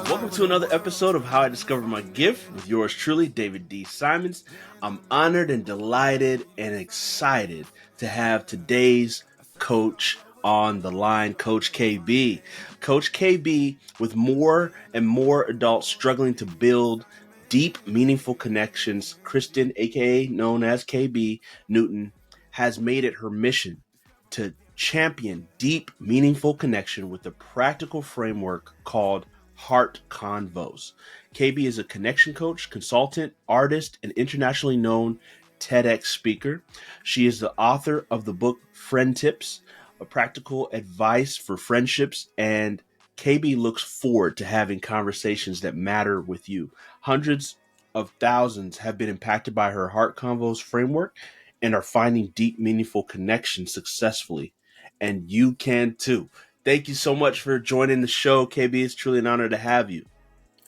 Welcome to another episode of How I Discovered My Gift with yours truly, David D. Simons. I'm honored and delighted and excited to have today's coach on the line, Coach KB. Coach KB, with more and more adults struggling to build deep, meaningful connections, Kristen, aka known as KB Newton, has made it her mission to champion deep, meaningful connection with a practical framework called Heart Convos. KB is a connection coach, consultant, artist, and internationally known TEDx speaker. She is the author of the book Friend Tips, a practical advice for friendships, and KB looks forward to having conversations that matter with you. Hundreds of thousands have been impacted by her Heart Convos framework and are finding deep, meaningful connections successfully. And you can too. Thank you so much for joining the show, KB. It's truly an honor to have you.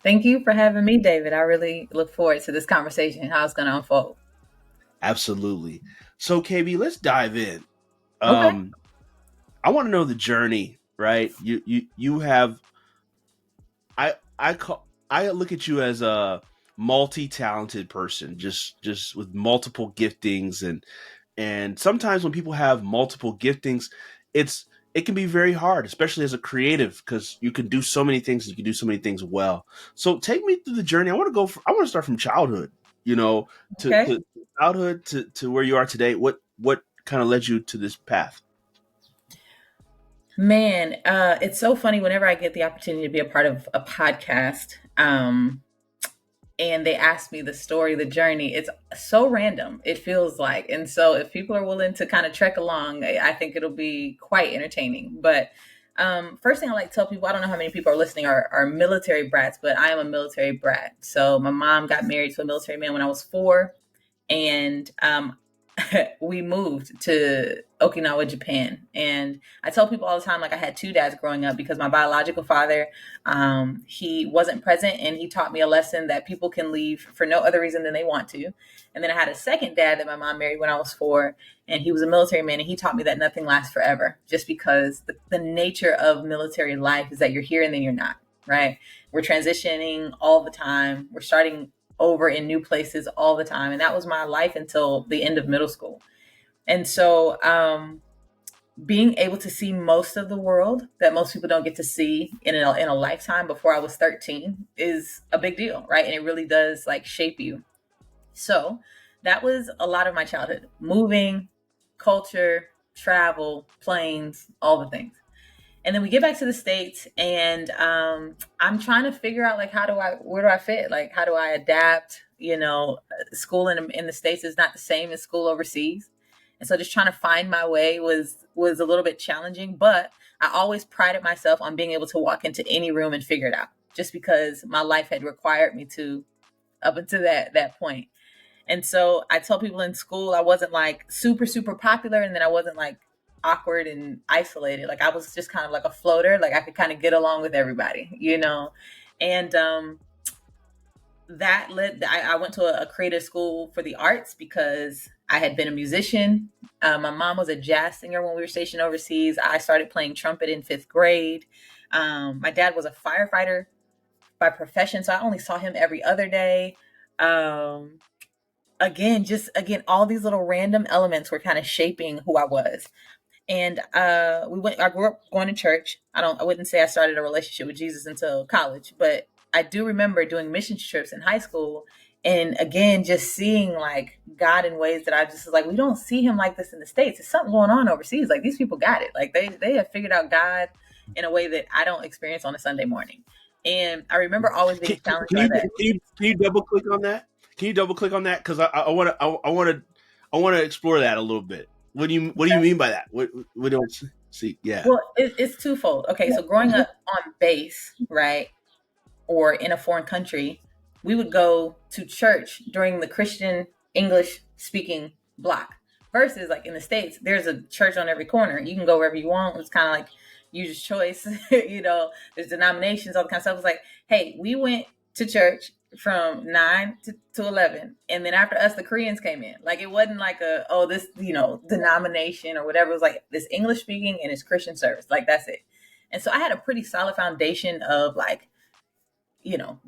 Thank you for having me, David. I really look forward to this conversation, how it's going to unfold. Absolutely. So, KB, let's dive in. Okay. I want to know the journey, right? You have. I look at you as a multi-talented person, just with multiple giftings, and sometimes when people have multiple giftings, it can be very hard, especially as a creative, because you can do so many things. You can do so many things well. So take me through the journey. I want to start from childhood. Okay. To childhood to where you are today. What kind of led you to this path? Man, it's so funny whenever I get the opportunity to be a part of a podcast, and they ask me the story, the journey, it's so random, it feels like. And so if people are willing to kind of trek along, I think it'll be quite entertaining. But first thing I like to tell people, I don't know how many people are listening are military brats, but I am a military brat. So my mom got married to a military man when I was 4. And we moved to Okinawa, Japan. And I tell people all the time, like, I had 2 dads growing up because my biological father, he wasn't present, and he taught me a lesson that people can leave for no other reason than they want to. And then I had a second dad that my mom married when I was 4, and he was a military man, and he taught me that nothing lasts forever, just because the nature of military life is that you're here and then you're not, right? We're transitioning all the time. We're starting over in new places all the time. And that was my life until the end of middle school. And so being able to see most of the world that most people don't get to see in a lifetime before I was 13 is a big deal, right? And it really does like shape you. So that was a lot of my childhood: moving, culture, travel, planes, all the things. And then we get back to the States, and I'm trying to figure out, like, where do I fit? Like, how do I adapt? School in the States is not the same as school overseas. And so just trying to find my way was a little bit challenging, but I always prided myself on being able to walk into any room and figure it out, just because my life had required me to, up until that point. And so I tell people in school, I wasn't like super, super popular, and then I wasn't like awkward and isolated. Like, I was just kind of like a floater. Like, I could kind of get along with everybody. And that led, I went to a creative school for the arts because I had been a musician. My mom was a jazz singer when we were stationed overseas. I started playing trumpet in 5th grade. My dad was a firefighter by profession, so I only saw him every other day. Again, all these little random elements were kind of shaping who I was. And I grew up going to church. I wouldn't say I started a relationship with Jesus until college, but I do remember doing mission trips in high school. And again, just seeing like God in ways that I just was like, we don't see him like this in the States. There's something going on overseas. Like, these people got it. Like, they have figured out God in a way that I don't experience on a Sunday morning. And I remember always being challenged by that. Can you double click on that? Can you double click on that? Because I want to explore that a little bit. What do you mean by that? What don't see? Yeah. Well, it's twofold. Okay, so growing up on base, right, or in a foreign country, we would go to church during the Christian English speaking block. Versus, like, in the States, there's a church on every corner. You can go wherever you want. It's kind of like user's choice. There's denominations, all the kind of stuff. It's like, hey, we went to church from 9 to 11, and then after us the Koreans came in. Like, it wasn't like this denomination or whatever. It was like this English speaking and it's Christian service. Like, that's it. And so I had a pretty solid foundation of like,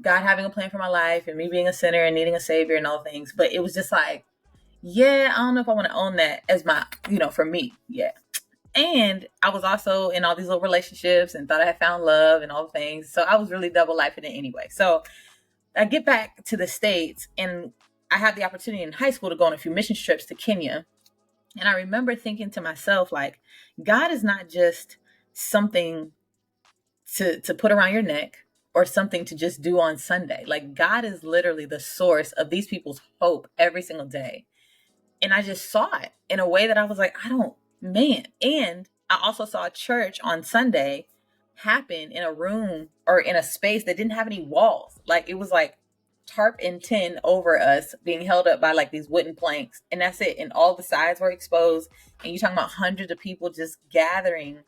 God having a plan for my life and me being a sinner and needing a savior and all things. But it was just like, yeah, I don't know if I want to own that as my, for me. Yeah. And I was also in all these little relationships and thought I had found love and all the things. So I was really double lifing it anyway. So I get back to the States and I had the opportunity in high school to go on a few mission trips to Kenya. And I remember thinking to myself, like, God is not just something to put around your neck or something to just do on Sunday. Like, God is literally the source of these people's hope every single day. And I just saw it in a way that I was like, man. And I also saw a church on Sunday happen in a room or in a space that didn't have any walls. Like, it was like tarp and tin over us being held up by like these wooden planks. And that's it. And all the sides were exposed. And you're talking about hundreds of people just gathering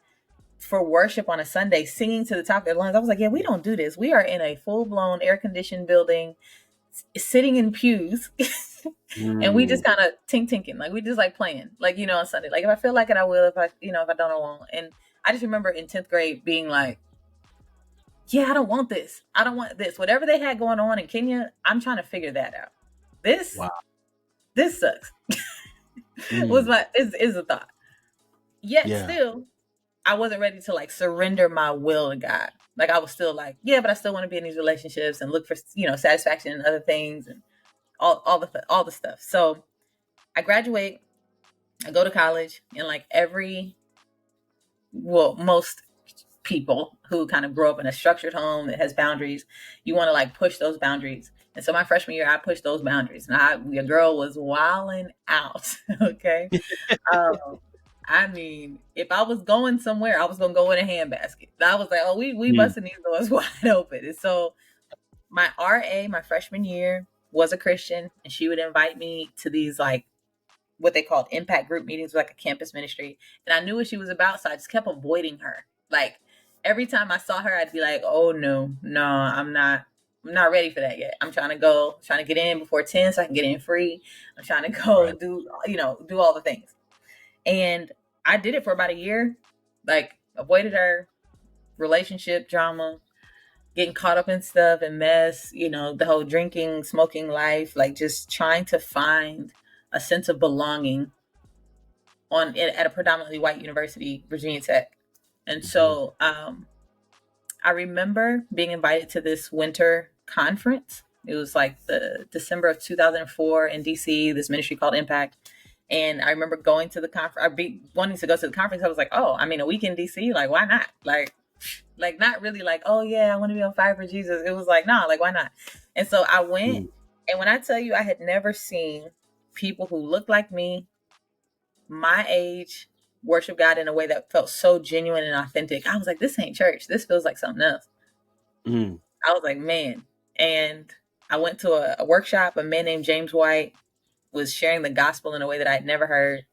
for worship on a Sunday, singing to the top of their lungs. I was like, yeah, we don't do this. We are in a full blown air conditioned building, sitting in pews. And we just Mm. kind of tinking, like we just like playing, like, on Sunday. Like if I feel like it, I will. If I don't, I won't. And I just remember in 10th grade being like, yeah, I don't want this. I don't want this. Whatever they had going on in Kenya, I'm trying to figure that out. This, Wow. this sucks. Was Mm. my is a thought. Yet Yeah. still, I wasn't ready to like surrender my will to God. Like I was still like, yeah, but I still want to be in these relationships and look for satisfaction in other things and all the stuff. So I graduate, I go to college, and like most people who kind of grow up in a structured home that has boundaries, you want to like push those boundaries. And so my freshman year, I pushed those boundaries, and your girl was wilding out. Okay. Um, I mean, if I was going somewhere, I was gonna go in a handbasket. I was like, oh, we Mm. busting these doors wide open. And so my RA, my freshman year, was a Christian, and she would invite me to these like what they called impact group meetings, like a campus ministry. And I knew what she was about, so I just kept avoiding her. Like every time I saw her, I'd be like, "Oh no, no, I'm not ready for that yet. I'm trying to go, trying to get in before 10 so I can get in free. I'm trying to go Right. do all the things." And I did it for about a year, like avoided her, relationship drama, getting caught up in stuff and mess, the whole drinking, smoking life, like just trying to find a sense of belonging at a predominantly white university, Virginia Tech. And Mhm. so I remember being invited to this winter conference. It was like the December of 2004 in DC, this ministry called Impact. And I remember going to the conference, wanting to go to the conference. I was like, oh, I mean, a week in DC, like, why not? Like not really like, oh yeah, I want to be on fire for Jesus. It was like, nah, like, why not? And so I went. Mm. And when I tell you, I had never seen people who looked like me, my age, worship God in a way that felt so genuine and authentic. I was like, this ain't church. This feels like something else. Mm. I was like, man. And I went to a workshop. A man named James White was sharing the gospel in a way that I'd never heard.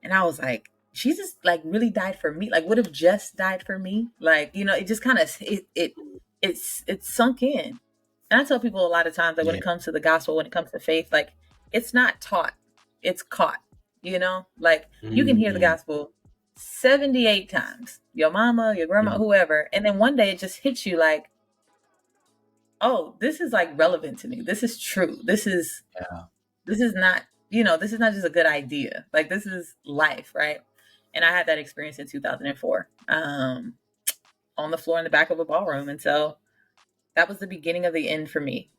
And I was like, Jesus like really died for me. Like would have just died for me. Like, it just kind of it's sunk in. And I tell people a lot of times, like when Yeah. it comes to the gospel, when it comes to faith, like it's not taught, it's caught. Like you can hear the Mm. gospel 78 times, your mama, your grandma, Mm. whoever, and then one day it just hits you like, oh, this is like relevant to me. This is true. Yeah. This is not, this is not just a good idea. Like this is life, right? And I had that experience in 2004, on the floor in the back of a ballroom. And so that was the beginning of the end for me,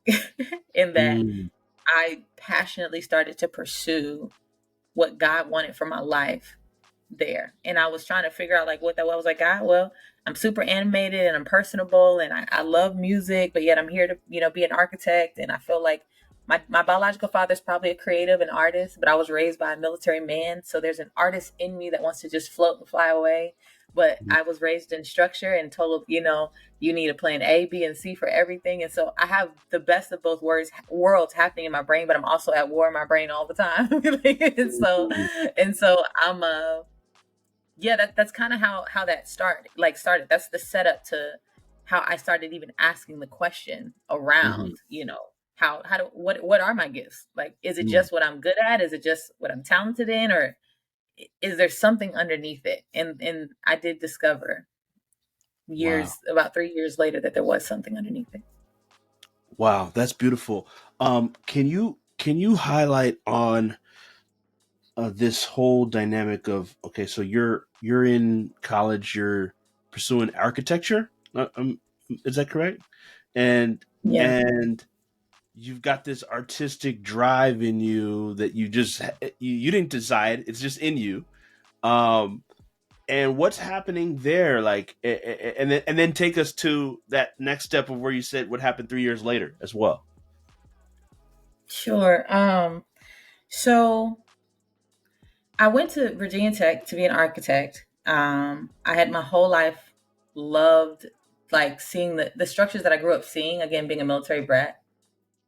in that Mm. I passionately started to pursue what God wanted for my life there. And I was trying to figure out like what that was. I was like, God, well, I'm super animated and I'm personable and I love music, but yet I'm here to, be an architect. And I feel like my biological father is probably a creative and artist, but I was raised by a military man. So there's an artist in me that wants to just float and fly away. But Mm. I was raised in structure and told, you need a plan A, B, and C for everything. And so I have the best of both worlds happening in my brain, but I'm also at war in my brain all the time. and so Mm. and so I'm yeah, that's kind of how that started. That's the setup to how I started even asking the question Mhm. around, how do what are my gifts? Like, is it Mm. just what I'm good at? Is it just what I'm talented in, or is there something underneath it? And I did discover Wow. about 3 years later, that there was something underneath it. Wow, that's beautiful. Can you highlight on this whole dynamic of, okay, so you're in college, you're pursuing architecture, is that correct? And Yeah. and you've got this artistic drive in you that you didn't decide, it's just in you. Um, and what's happening there, like, and then take us to that next step of where you said what happened 3 years later as well. Sure. So I went to Virginia Tech to be an architect. I had my whole life loved like seeing the structures that I grew up seeing. Again, being a military brat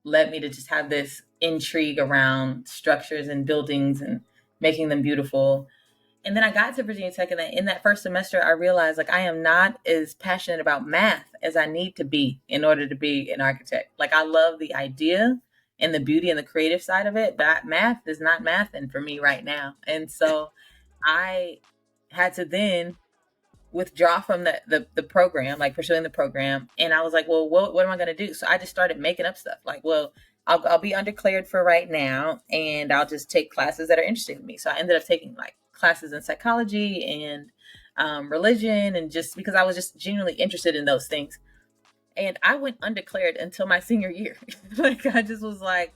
led me to just have this intrigue around structures and buildings and making them beautiful. And then I got to Virginia Tech, and in that first semester, I realized like I am not as passionate about math as I need to be in order to be an architect. Like I love the idea and the beauty and the creative side of it, but math is not mathing for me right now. And so I had to then withdraw from the program, like pursuing the program. And I was like, well, what am I going to do? So I just started making up stuff like, well, I'll be undeclared for right now, and I'll just take classes that are interesting to me. So I ended up taking like classes in psychology and religion, and just because I was just genuinely interested in those things. And I went undeclared until my senior year. Like I just was like,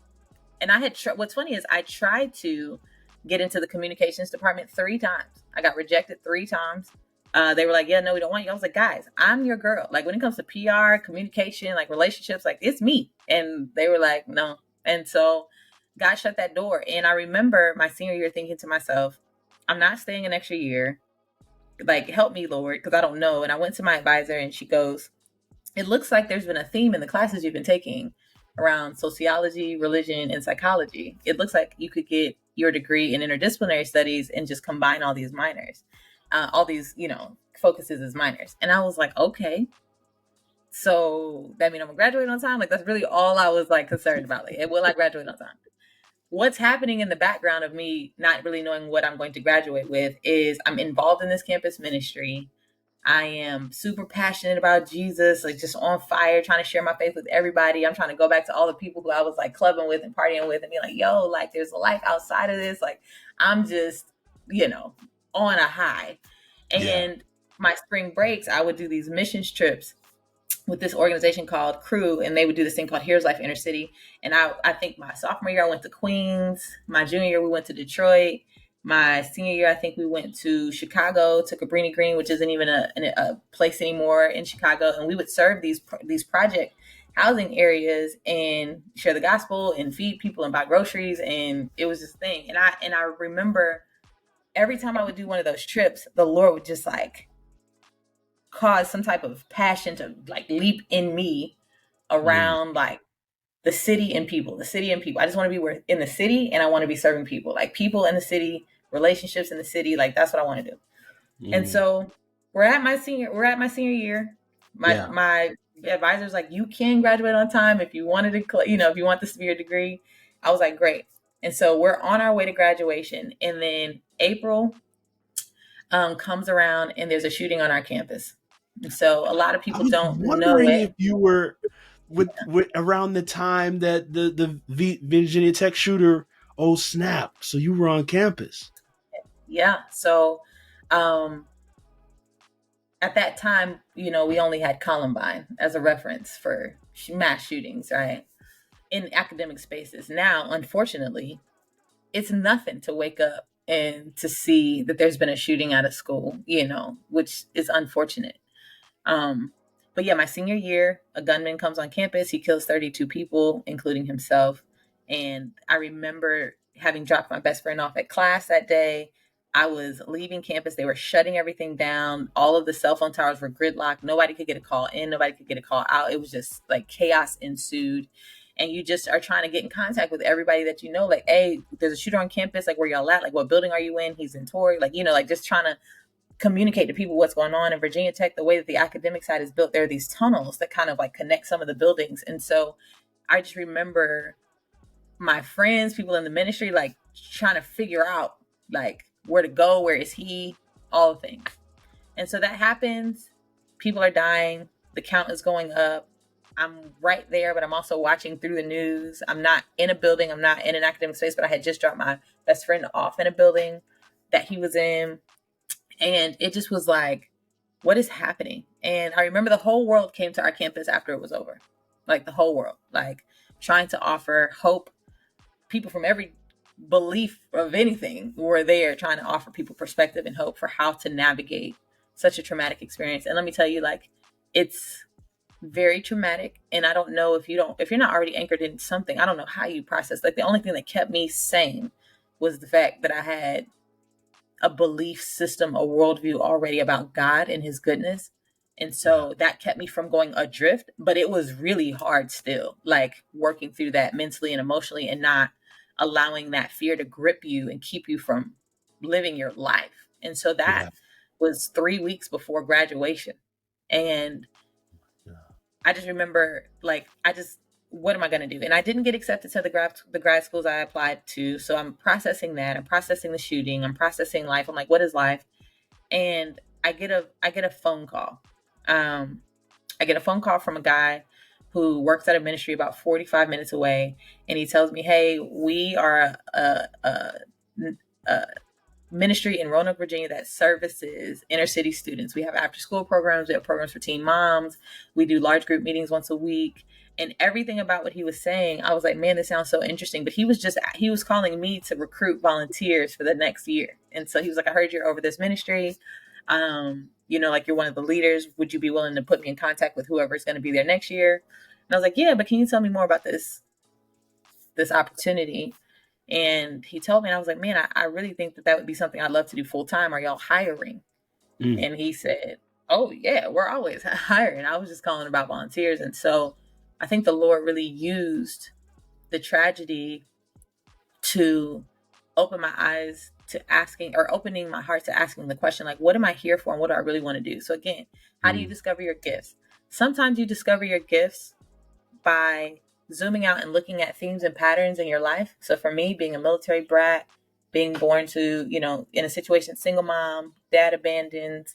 and I had what's funny is I tried to get into the communications department 3 times. I got rejected 3 times. They were like, yeah, no, we don't want you. I was like, guys, I'm your girl. Like when it comes to PR, communication, like relationships, like it's me. And they were like, no. And so God shut that door. And I remember my senior year thinking to myself, I'm not staying an extra year. Like, help me, Lord, because I don't know. And I went to my advisor, and she goes, it looks like there's been a theme in the classes you've been taking around sociology, religion, and psychology. It looks like you could get your degree in interdisciplinary studies and just combine all these minors, all these, focuses as minors. And I was like, okay, so that means I'm gonna graduate on time. Like that's really all I was like concerned about. Like, will I graduate on time? What's happening in the background of me not really knowing what I'm going to graduate with is I'm involved in this campus ministry. I am super passionate about Jesus, like just on fire, trying to share my faith with everybody. I'm trying to go back to all the people who I was like clubbing with and partying with and be like, yo, like there's a life outside of this. Like I'm just, on a high. Yeah. And my spring breaks, I would do these missions trips with this organization called Crew, and they would do this thing called Here's Life Inner City. And I think my sophomore year I went to Queens. My junior year we went to Detroit. My senior year I think we went to Chicago, to Cabrini Green, which isn't even a place anymore in Chicago. And we would serve these project housing areas and share the gospel and feed people and buy groceries. And it was this thing. And I remember every time I would do one of those trips, the Lord would just like cause some type of passion to like leap in me Mm, around like the city and people. I just want to be in the city, and I want to be serving people, like people in the city, relationships in the city. Like that's what I want to do. And mm, so we're at my senior year. My yeah. my advisor's like, you can graduate on time if you wanted to, if you want this to be your degree. I was like, great. And so we're on our way to graduation, and then April comes around, and there's a shooting on our campus. And so a lot of I people was don't know wondering it. if you were with around the time that the Virginia Tech shooter. Oh snap! So you were on campus. Yeah. So um, at that time, we only had Columbine as a reference for mass shootings, right? In academic spaces. Now, unfortunately, it's nothing to wake up and to see that there's been a shooting at a school, which is unfortunate. Um, but yeah, my senior year, a gunman comes on campus. He kills 32 people, including himself. And I remember having dropped my best friend off at class that day. I was leaving campus. They were shutting everything down. All of the cell phone towers were gridlocked. Nobody could get a call in. Nobody could get a call out. It was just like chaos ensued. And you just are trying to get in contact with everybody that you know. Like, hey, there's a shooter on campus. Like, where y'all at? Like, what building are you in? He's in Torrey. Like, like just trying to communicate to people what's going on. In Virginia Tech, the way that the academic side is built, there are these tunnels that kind of like connect some of the buildings. And so I just remember my friends, people in the ministry, like trying to figure out like where to go, where is he, all the things. And so that happens. people are dying, the count is going up. I'm right there, but I'm also watching through the news. I'm not in a building, I'm not in an academic space, but I had just dropped my best friend off in a building that he was in. And it just was like, what is happening? And I remember the whole world came to our campus after it was over. Like the whole world, like trying to offer hope. People from every belief of anything were there trying to offer people perspective and hope for how to navigate such a traumatic experience. And let me tell you, like, it's very traumatic. And I don't know, if you're not already anchored in something, I don't know how you process. Like, the only thing that kept me sane was the fact that I had a belief system, a worldview already about God and his goodness. And Yeah. so that kept me from going adrift, but it was really hard still, like working through that mentally and emotionally and not allowing that fear to grip you and keep you from living your life. And so that Yeah. was 3 weeks before graduation. And Yeah. I just remember, like, what am I going to do? And I didn't get accepted to the grad schools I applied to. So I'm processing that. I'm processing the shooting. I'm processing life. I'm like, what is life? And I get a phone call. Um, I get a phone call from a guy who works at a ministry about 45 minutes away, and he tells me, "Hey, we are a ministry in Roanoke, Virginia that services inner city students. We have after school programs, we have programs for teen moms, we do large group meetings once a week." And everything about what he was saying, I was like, man, this sounds so interesting. But he was calling me to recruit volunteers for the next year. And so he was like, I heard you're over this ministry. Like, you're one of the leaders. Would you be willing to put me in contact with whoever's going to be there next year? And I was like, yeah, but can you tell me more about this opportunity? And he told me, and I was like, man, I really think that would be something I'd love to do full time. Are y'all hiring? Mm. And he said, oh, yeah, we're always hiring. I was just calling about volunteers. And so I think the Lord really used the tragedy to open my eyes to asking, or opening my heart to asking the question, like, what am I here for and what do I really want to do? So, again, how do you Mm. discover your gifts? Sometimes you discover your gifts by zooming out and looking at themes and patterns in your life. So for me, being a military brat, being born to, in a situation, single mom, dad abandoned,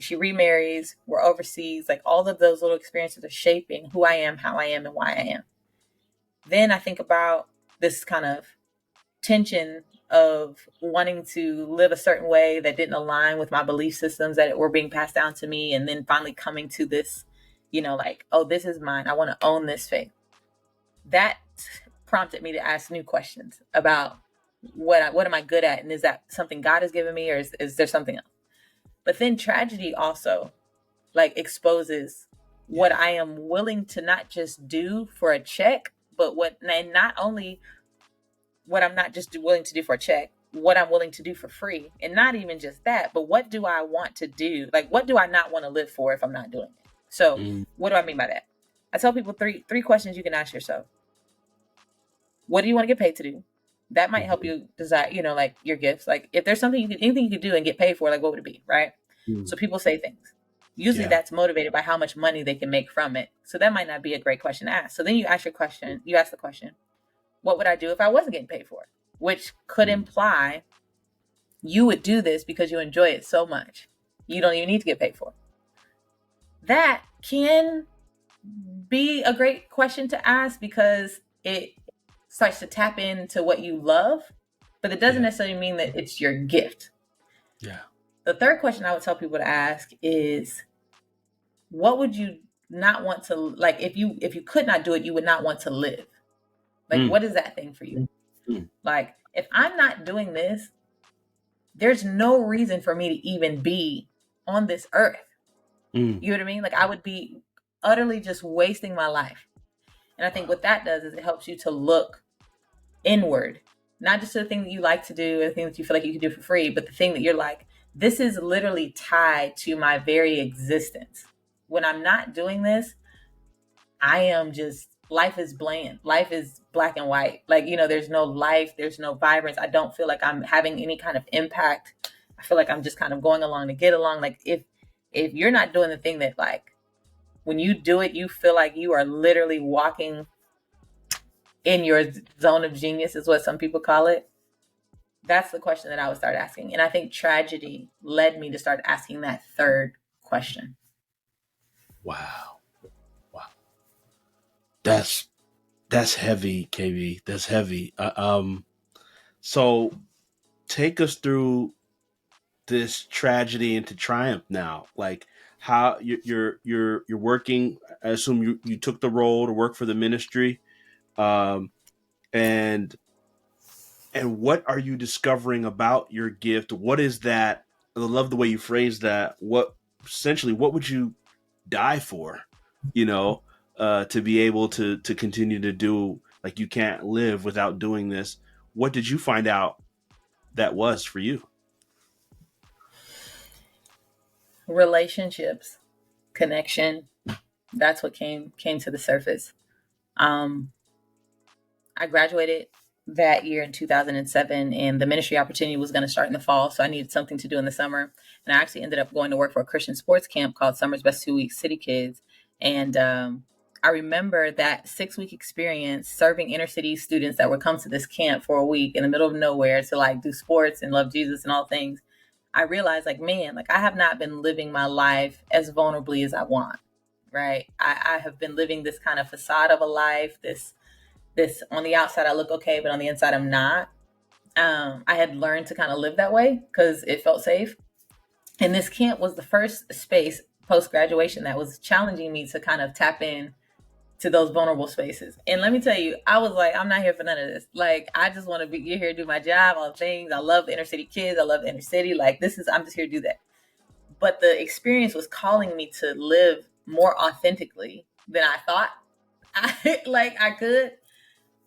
she remarries, we're overseas, like all of those little experiences are shaping who I am, how I am, and why I am. Then I think about this kind of tension of wanting to live a certain way that didn't align with my belief systems that were being passed down to me. And then finally coming to this, like, oh, this is mine. I want to own this faith. That prompted me to ask new questions about what am I good at, and is that something God has given me, or is there something else? But then tragedy also, like, exposes what Yeah. I am willing to not just do for a check, but and not only what I'm not just willing to do for a check, what I'm willing to do for free. And not even just that, but what do I want to do? Like, what do I not want to live for if I'm not doing it? So Mm. what do I mean by that? I tell people three questions you can ask yourself. What do you want to get paid to do? That might help Mhm. you decide, like, your gifts. Like, if there's anything you could do and get paid for, like, what would it be? Right. Mm. So people say things. Usually Yeah. that's motivated by how much money they can make from it. So that might not be a great question to ask. So then you ask the question, what would I do if I wasn't getting paid for it? Which could Mm. imply you would do this because you enjoy it so much. You don't even need to get paid for it. That can be a great question to ask because it starts to tap into what you love, but it doesn't Yeah. necessarily mean that it's your gift. Yeah. The third question I would tell people to ask is, what would you not want to, like, if you could not do it, you would not want to live. Like, Mm. what is that thing for you? Mm. Like, if I'm not doing this, there's no reason for me to even be on this earth. Mm. You know what I mean? Like, I would be utterly just wasting my life. And I think Wow. what that does is it helps you to look inward, not just to the thing that you like to do, or the thing that you feel like you can do for free, but the thing that you're like, this is literally tied to my very existence. When I'm not doing this, I am just, life is bland. Life is black and white. Like, there's no life, there's no vibrance. I don't feel like I'm having any kind of impact. I feel like I'm just kind of going along to get along. Like, if you're not doing the thing that, like, when you do it, you feel like you are literally walking in your zone of genius, is what some people call it. That's the question that I would start asking. And I think tragedy led me to start asking that third question. Wow. Wow. That's that's heavy, KB. That's heavy. So take us through this tragedy into triumph now. Like how you're working. I assume you took the role to work for the ministry. Um, and what are you discovering about your gift? What is that? I love the way you phrase that. What essentially what would you die for? You know, to be able to continue to do, like, you can't live without doing this. What did you find out that was for you? Relationships, connection. That's what came to the surface. Um, I graduated that year in 2007, and the ministry opportunity was going to start in the fall. So I needed something to do in the summer. And I actually ended up going to work for a Christian sports camp called Summer's Best 2 Weeks City Kids. And I remember that 6 week experience serving inner city students that would come to this camp for a week in the middle of nowhere to like do sports and love Jesus and all things. I realized, like, man, like I have not been living my life as vulnerably as I want. Right. I have been living this kind of facade of a life, this on the outside I look okay, but on the inside I'm not. I had learned to kind of live that way because it felt safe. And this camp was the first space post graduation that was challenging me to kind of tap in to those vulnerable spaces. And let me tell you, I was like, I'm not here for none of this. Like, I just want to be here, do my job, all the things. I love the inner city kids. I love the inner city. Like, I'm just here to do that. But the experience was calling me to live more authentically than I thought I could.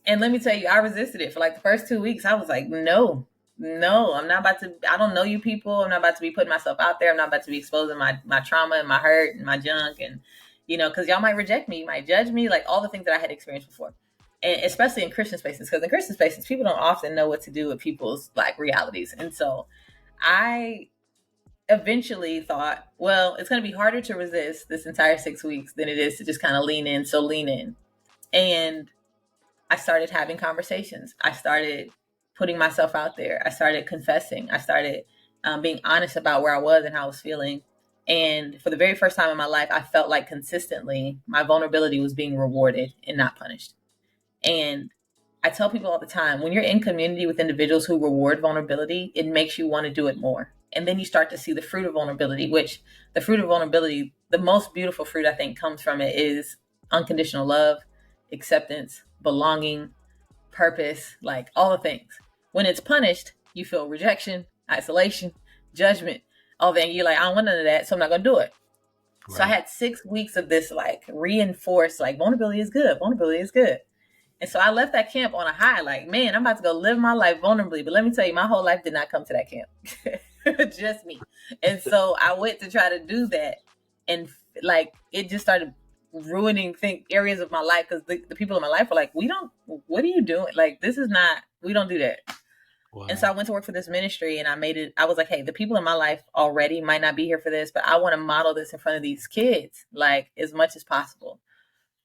And let me tell you, I resisted it for like the first 2 weeks. I was like, no, no, I'm not about to, I don't know you people. I'm not about to be putting myself out there. I'm not about to be exposing my trauma and my hurt and my junk. And, cause y'all might reject me, you might judge me, like all the things that I had experienced before. And especially in Christian spaces, because in Christian spaces, people don't often know what to do with people's like realities. And so I eventually thought, well, it's going to be harder to resist this entire 6 weeks than it is to just kind of lean in. So lean in. And I started having conversations. I started putting myself out there. I started confessing. I started being honest about where I was and how I was feeling. And for the very first time in my life, I felt like consistently my vulnerability was being rewarded and not punished. And I tell people all the time, when you're in community with individuals who reward vulnerability, it makes you want to do it more. And then you start to see the fruit of vulnerability, which the fruit of vulnerability, the most beautiful fruit I think comes from it is unconditional love, acceptance, belonging, purpose, like all the things. When it's punished, you feel rejection, isolation, judgment, all that. You're like, I don't want none of that, so I'm not going to do it. So I Right. had 6 weeks of this like reinforced, like vulnerability is good, vulnerability is good. And so I left that camp on a high, like, man, I'm about to go live my life vulnerably. But let me tell you, my whole life did not come to that camp. Just me. And so I went to try to do that. And like, it just started ruining areas of my life because the people in my life were like, what are you doing? Like, this is not, we don't do that. And so I Wow. went to work for this ministry and I was like, hey, the people in my life already might not be here for this, but I want to model this in front of these kids, like as much as possible.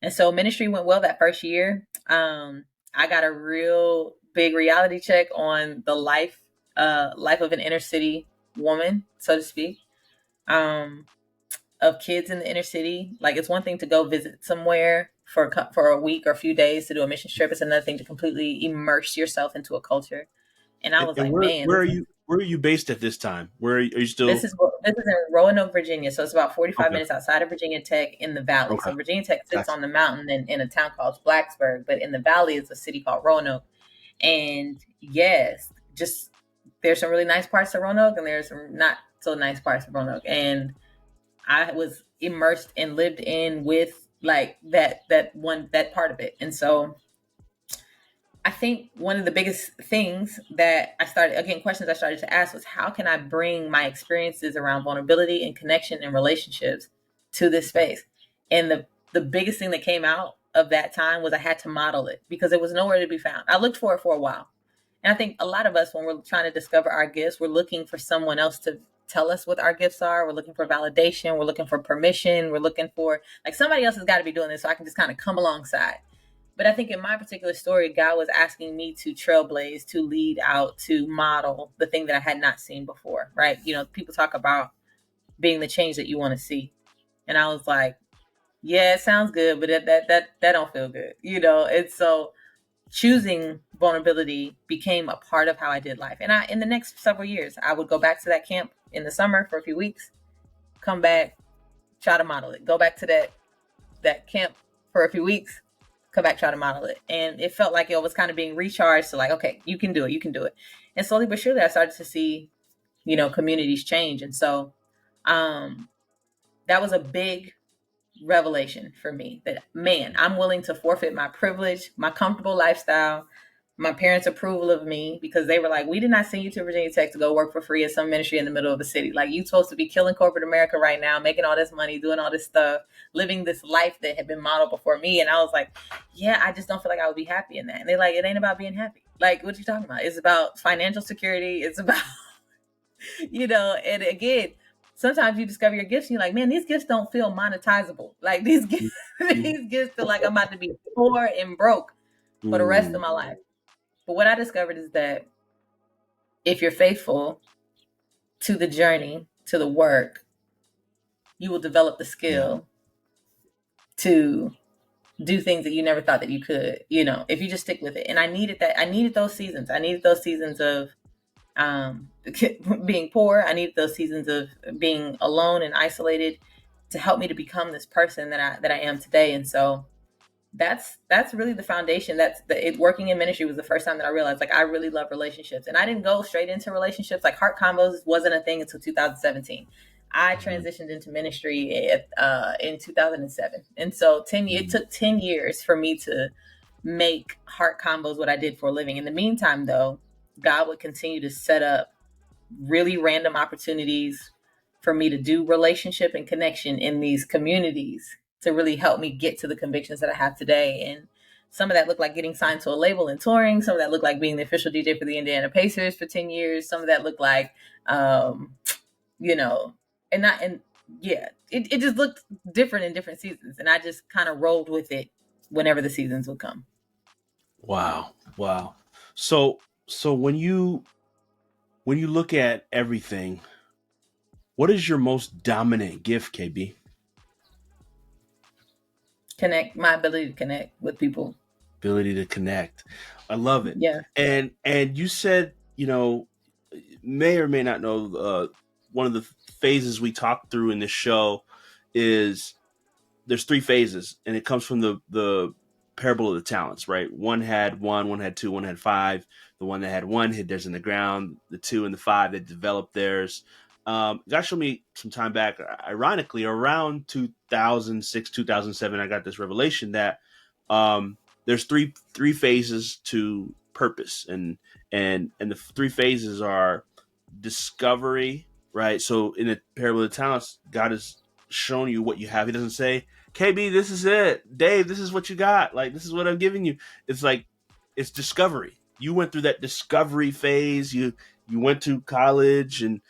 And so ministry went well that first year. I got a real big reality check on the life of an inner city woman, so to speak, of kids in the inner city. Like, it's one thing to go visit somewhere for a week or a few days to do a mission trip. It's another thing to completely immerse yourself into a culture. And I was And like, man, where are you based at this time? Are you this still is this is in Roanoke, Virginia. So it's about 45 okay? minutes outside of Virginia Tech in the valley. Okay, So Virginia Tech sits gotcha. on the mountain in a town called Blacksburg, but in the valley is a city called Roanoke. And yes, just there's some really nice parts of Roanoke and there's some not so nice parts of Roanoke. And I was immersed and lived in with like that part of it. And so I think one of the biggest things that questions I started to ask was, how can I bring my experiences around vulnerability and connection and relationships to this space? And the biggest thing that came out of that time was I had to model it because it was nowhere to be found. I looked for it for a while. And I think a lot of us, when we're trying to discover our gifts, we're looking for someone else to tell us what our gifts are. We're looking for validation. We're looking for permission. We're looking for like somebody else has got to be doing this so I can just kind of come alongside. But I think in my particular story, God was asking me to trailblaze, to lead out, to model the thing that I had not seen before, right? People talk about being the change that you want to see. And I was like, Yeah, it sounds good, but that don't feel good, you know. And so choosing vulnerability became a part of how I did life. And I, in the next several years, I would go back to that camp in the summer for a few weeks, come back, try to model it. Go back to that camp for a few weeks, come back, try to model it. And it felt like it was kind of being recharged to like, okay, you can do it, you can do it. And slowly but surely I started to see, you know, communities change. And so um that was a big revelation for me that, man, I'm willing to forfeit my privilege, my comfortable lifestyle, my parents' approval of me, because they were like, we did not send you to Virginia Tech to go work for free at some ministry in the middle of the city. Like, you supposed to be killing corporate America right now, making all this money, doing all this stuff, living this life that had been modeled before me. And I was like, yeah, I just don't feel like I would be happy in that. And they're like, it ain't about being happy. Like, what you talking about? It's about financial security. It's about you know, and again, sometimes you discover your gifts and you're like, man, these gifts don't feel monetizable. Like these gifts, Mm, these gifts feel like I'm about to be poor and broke for the rest of mm, my life. But what I discovered is that if you're faithful to the journey, to the work, you will develop the yeah. skill to do things that you never thought that you could, you know, if you just stick with it. And I needed that. I needed those seasons. I needed those seasons of um, being poor. I needed those seasons of being alone and isolated to help me to become this person that I am today. And so that's really the foundation. That's the it, working in ministry was the first time that I realized like I really love relationships. And I didn't go straight into relationships. Like heart combos wasn't a thing until 2017. I Mhm, transitioned into ministry in 2007, and so it mhm, took 10 years for me to make heart combos what I did for a living. In the meantime, though, God would continue to set up really random opportunities for me to do relationship and connection in these communities to really help me get to the convictions that I have today. And some of that looked like getting signed to a label and touring. Some of that looked like being the official DJ for the Indiana Pacers for 10 years. Some of that looked like, um, you know, and not, and yeah, it just looked different in different seasons. And I just kind of rolled with it whenever the seasons would come. wow. Wow. So so when you look at everything, what is your most dominant gift, KB? Connect, my ability to connect with people. Ability to connect. I love it. Yeah. And you said, you know, may or may not know, one of the phases we talked through in this show is there's three phases, and it comes from the parable of the talents, right? One had one, one had two, one had five. The one that had one hid theirs in the ground. The two and the five that developed theirs. God showed me some time back, ironically, around 2006, 2007, I got this revelation that there's three phases to purpose, and the three phases are discovery, right? So in the parable of the talents, God has shown you what you have. He doesn't say, KB, this is it. Dave, this is what you got. Like, this is what I'm giving you. It's like, it's discovery. You went through that discovery phase. You went to college and,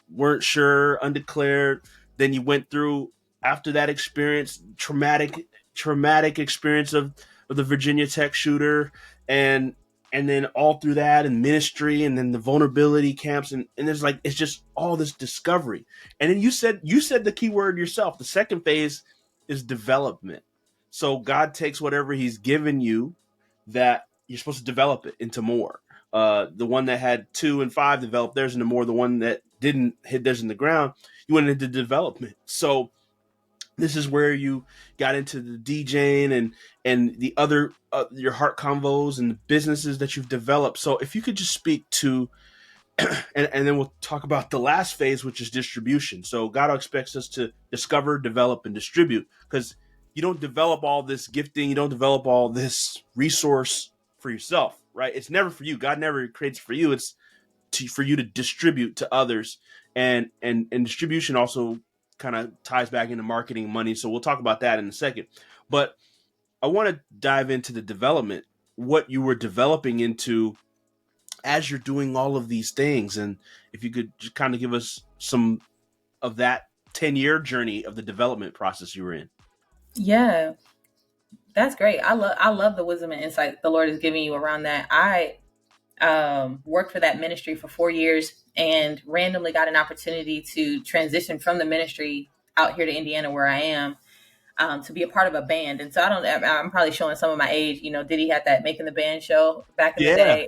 weren't sure, undeclared. Then you went through, after that experience, traumatic experience of the Virginia Tech shooter, and then all through that and ministry, and then the vulnerability camps, and there's like, it's just all this discovery. And then you said the key word yourself. The second phase is development. So God takes whatever He's given you, that you're supposed to develop it into more. The one that had two and five developed theirs into more. The one that didn't hit theirs in the ground, you went into development. So this is where you got into the DJing and the other, your heart convos and the businesses that you've developed. So if you could just speak to, and then we'll talk about the last phase, which is distribution. So God expects us to discover, develop, and distribute, because you don't develop all this gifting, you don't develop all this resource for yourself, right? It's never for you. God never creates for you. It's for you to distribute to others, and distribution also kind of ties back into marketing money. So we'll talk about that in a second. But I want to dive into the development, what you were developing into as you're doing all of these things. And if you could just kind of give us some of that 10-year journey of the development process you were in. Yeah. That's great. I love the wisdom and insight the Lord is giving you around that. I worked for that ministry for 4 years and randomly got an opportunity to transition from the ministry out here to Indiana where I am. to be a part of a band. And so I'm probably showing some of my age. Diddy had that Making the Band show back in the Yeah. day.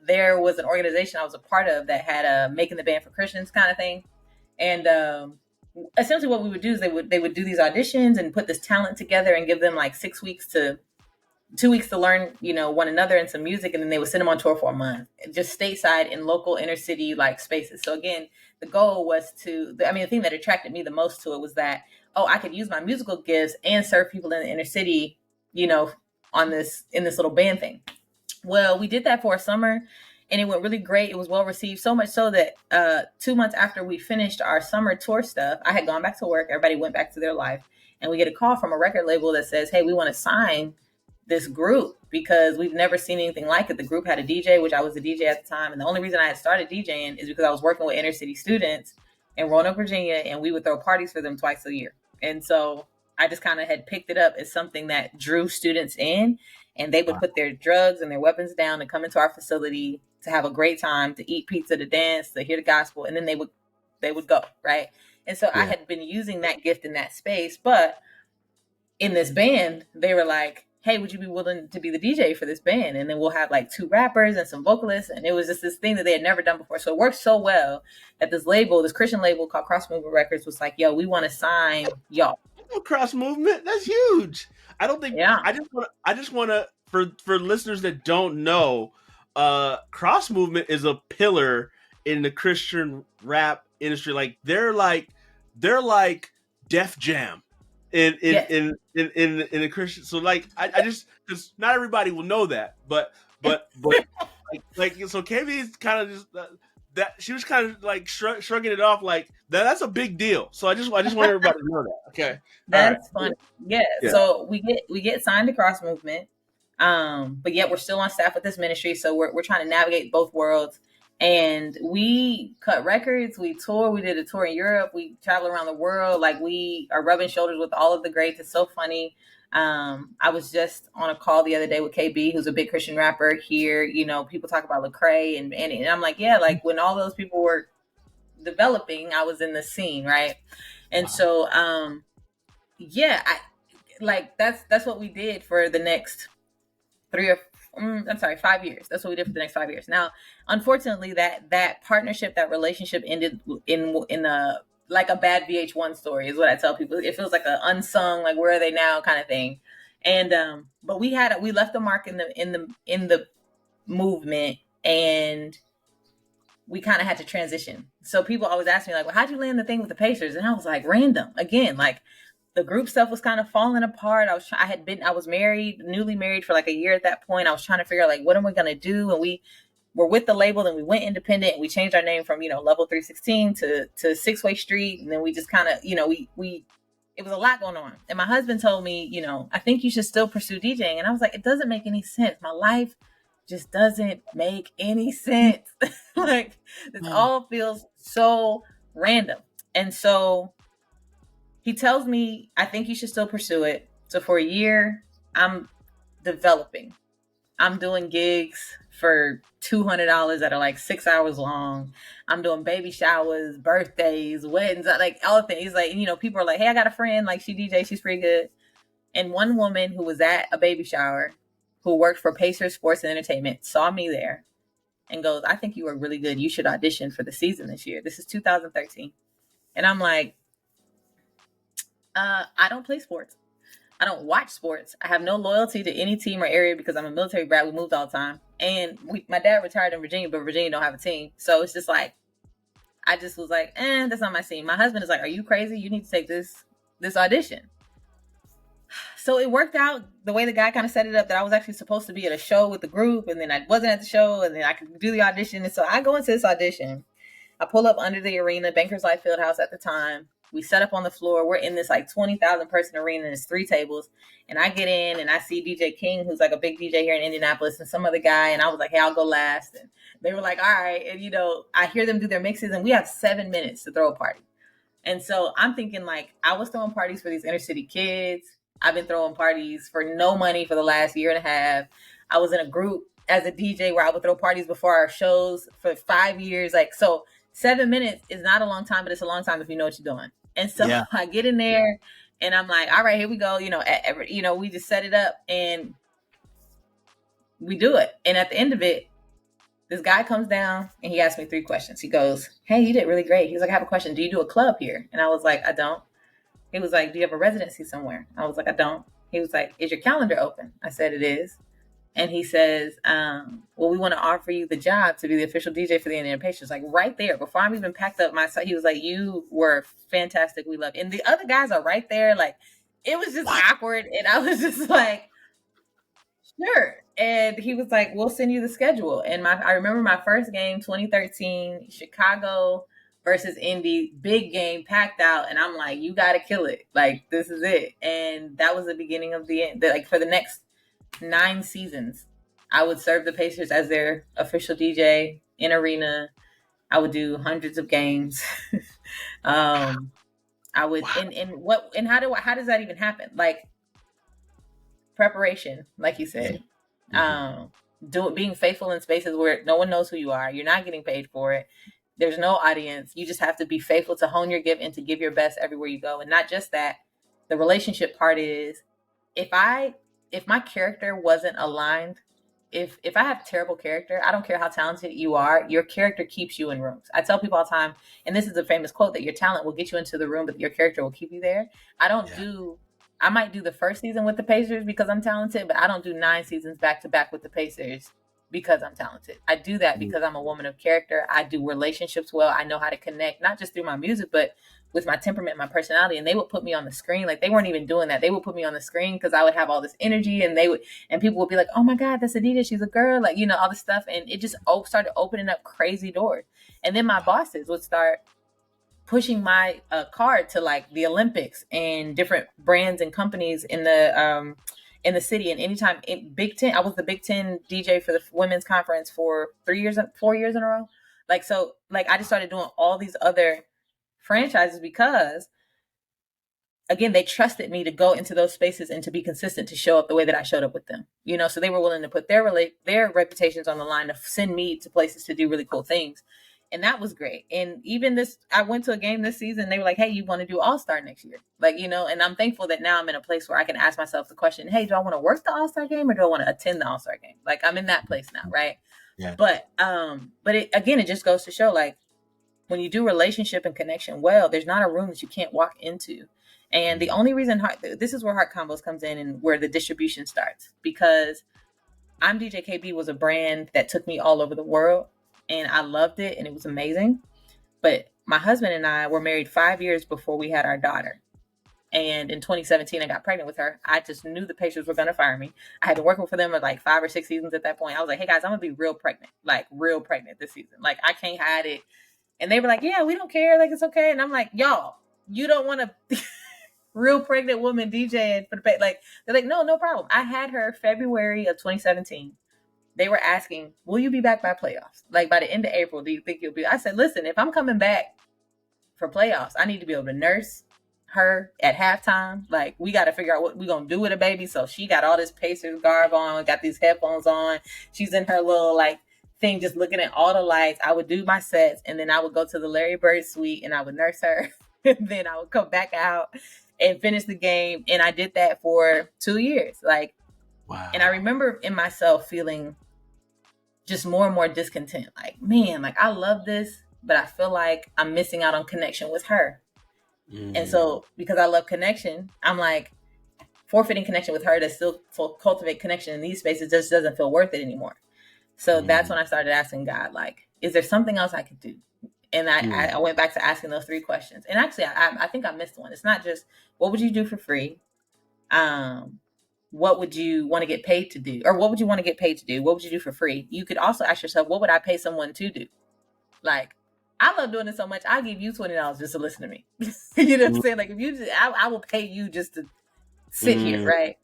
There was an organization I was a part of that had a Making the Band for Christians kind of thing. And essentially what we would do is they would do these auditions and put this talent together and give them like 6 weeks to 2 weeks to learn, one another and some music, and then they would send them on tour for a month, just stateside in local inner city like spaces. So again, the goal was the thing that attracted me the most to it was that, oh, I could use my musical gifts and serve people in the inner city, you know, on this in this little band thing. Well, we did that for a summer and it went really great. It was well received, so much so that 2 months after we finished our summer tour stuff, I had gone back to work. Everybody went back to their life. And we get a call from a record label that says, hey, we want to sign this group because we've never seen anything like it. The group had a DJ, which I was a DJ at the time. And the only reason I had started DJing is because I was working with inner city students in Roanoke, Virginia, and we would throw parties for them twice a year. And so I just kind of had picked it up as something that drew students in, and they would put their drugs and their weapons down and come into our facility to have a great time, to eat pizza, to dance, to hear the gospel, and then they would go, right? And so I had been using that gift in that space, but in this band, they were like, hey, would you be willing to be the DJ for this band? And then we'll have like 2 rappers and some vocalists. And it was just this thing that they had never done before. So it worked so well that this Christian label called Cross Movement Records was like, yo, we want to sign y'all. Cross movement, that's huge. I don't think Yeah. I just want to for listeners that don't know, cross movement is a pillar in the Christian rap industry. They're like Def Jam in Yes. in a Christian. So like I just, because not everybody will know that, but like so KB is kind of just that she was kind of like shrugging it off like that's a big deal. So I just want everybody to know that. Okay. All right. That's funny. Yeah. Yeah. So we get signed to Cross Movement. But yet we're still on staff with this ministry. So we're trying to navigate both worlds. And we cut records, we tour, we did a tour in Europe, we travel around the world. Like, we are rubbing shoulders with all of the greats. It's so funny. I was just on a call the other day with KB, who's a big Christian rapper here. People talk about Lecrae and I'm like, yeah, like when all those people were developing, I was in the scene, right? And so, yeah, that's what we did for the next 5 years. That's what we did for the next 5 years. Now, unfortunately, that partnership, that relationship ended in a like a bad VH1 story is what I tell people. It feels like an unsung, like, where are they now kind of thing. And but we left a mark in the movement, and we kind of had to transition. So people always ask me like, well, how'd you land the thing with the Pacers? And I was like, random again. Like, the group stuff was kind of falling apart. I was married, newly married for like a year at that point. I was trying to figure out like, what am we going to do? And we were with the label, then we went independent, and we changed our name from, Level 316 to 6 Way Street. And then we just kind of, it was a lot going on. And my husband told me, I think you should still pursue DJing. And I was like, it doesn't make any sense. My life just doesn't make any sense. Like, this all feels so random. And so he tells me, I think you should still pursue it. So for a year, I'm developing. I'm doing gigs for $200 that are like 6 hours long. I'm doing baby showers, birthdays, weddings, like all the things. Like, people are like, hey, I got a friend, like, she DJ, she's pretty good. And one woman who was at a baby shower, who worked for Pacers Sports and Entertainment, saw me there and goes, I think you are really good. You should audition for the season this year. This is 2013. And I'm like, I don't play sports. I don't watch sports. I have no loyalty to any team or area because I'm a military brat. We moved all the time. And my dad retired in Virginia, but Virginia don't have a team. So it's just like, I just was like, that's not my scene. My husband is like, are you crazy? You need to take this audition. So it worked out the way the guy kind of set it up, that I was actually supposed to be at a show with the group, and then I wasn't at the show, and then I could do the audition. And so I go into this audition. I pull up under the arena, Bankers Life Fieldhouse at the time. We set up on the floor. We're in this like 20,000 person arena, and there's 3 tables. And I get in and I see DJ King, who's like a big DJ here in Indianapolis, and some other guy. And I was like, hey, I'll go last. And they were like, all right. And, I hear them do their mixes, and we have 7 minutes to throw a party. And so I'm thinking, like, I was throwing parties for these inner city kids. I've been throwing parties for no money for the last year and a half. I was in a group as a DJ where I would throw parties before our shows for 5 years. Like, so 7 minutes is not a long time, but it's a long time if you know what you're doing. And so I get in there, And I'm like, all right, here we go. We just set it up and we do it. And at the end of it, this guy comes down and he asked me 3 questions. He goes, "Hey, you did really great." He was like, "I have a question. Do you do a club here?" And I was like, "I don't." He was like, "Do you have a residency somewhere?" I was like, "I don't." He was like, "Is your calendar open?" I said, "It is." And he says, "Well, we want to offer you the job to be the official DJ for the Indiana Pacers." Like right there, before I'm even packed up my stuff, he was like, "You were fantastic. We love you." And the other guys are right there. Like it was just What? awkward. And I was just like, sure. And he was like, "We'll send you the schedule." And I remember my first game, 2013, Chicago versus Indy, big game, packed out, and I'm like, "You got to kill it! Like this is it." And that was the beginning of the end. Like for the next 9 seasons, I would serve the Pacers as their official DJ in arena. I would do hundreds of games. um, I would, Wow. and how does that even happen? Like preparation, like you Yeah. said, Hmm. um, being faithful in spaces where no one knows who you are. You're not getting paid for it. There's no audience. You just have to be faithful to hone your gift and to give your best everywhere you go. And not just that, the relationship part is if I if my character wasn't aligned, if I have terrible character, I don't care how talented you are, your character keeps you in rooms. I tell people all the time, and this is a famous quote, that your talent will get you into the room, but your character will keep you there. I don't Yeah. do I might do the first season with the Pacers because I'm talented, but I don't do 9 seasons back to back with the Pacers because I'm talented. I do that Mm. because I'm a woman of character. I do relationships well. I know how to connect, not just through my music, but with my temperament, my personality. And they would put me on the screen. Like they weren't even doing that. They would put me on the screen because I would have all this energy, and and people would be like, "Oh my God, that's Adidas. She's a girl." Like, all this stuff. And it just started opening up crazy doors. And then my Wow. bosses would start pushing my card to like the Olympics and different brands and companies in the city. And anytime in Big Ten, I was the Big Ten DJ for the women's conference for 3 years, 4 years in a row. Like so, like I just started doing all these other franchises because again, they trusted me to go into those spaces and to be consistent, to show up the way that I showed up with them. So they were willing to put their reputations on the line to send me to places to do really cool things. And that was great. And even I went to a game this season. They were like, "Hey, you want to do All Star next year?" Like, and I'm thankful that now I'm in a place where I can ask myself the question, "Hey, do I want to work the All Star game or do I want to attend the All Star game?" Like, I'm in that place now, right? Yeah. But it just goes to show, like, when you do relationship and connection well, there's not a room that you can't walk into. And the Mm. only reason this is where Heart Combos comes in and where the distribution starts, because I'm DJ KB was a brand that took me all over the world, and I loved it and it was amazing. But my husband and I were married 5 years before we had our daughter. And in 2017, I got pregnant with her. I just knew the Pacers were going to fire me. I had been working for them for like 5 or 6 seasons at that point. I was like, "Hey guys, I'm going to be real pregnant, like real pregnant this season. Like I can't hide it." And they were like, "Yeah, we don't care. Like, it's okay." And I'm like, "Y'all, you don't want to real pregnant woman DJing for the pay." Like, they're like, "No, no problem." I had her February of 2017. They were asking, "Will you be back by playoffs? Like by the end of April, do you think you'll be?" I said, "Listen, if I'm coming back for playoffs, I need to be able to nurse her at halftime. Like, we got to figure out what we're going to do with a baby." So she got all this Pacers garb on, got these headphones on. She's in her little, like, thing, just looking at all the lights. I would do my sets, and then I would go to the Larry Bird suite, and I would nurse her. And then I would come back out and finish the game. And I did that for 2 years. Like, and I Wow. remember in myself feeling just more and more discontent. Like, man, like I love this, but I feel like I'm missing out on connection with her. And Mm. so, because I love connection, I'm like, forfeiting connection with her to still cultivate connection in these spaces just doesn't feel worth it anymore. So that's Mm. when I started asking God, like, is there something else I could do? And Mm. I went back to asking those 3 questions. And actually, I think I missed one. It's not just what would you do for free? Um, what would you want to get paid to do? Or what would you want to get paid to do? What would you do for free? You could also ask yourself, what would I pay someone to do? Like, I love doing it so much. I'll give you $20 just to listen to me. You know what I'm Mm. saying? Like, if you just, I will pay you just to sit here, Mm. right?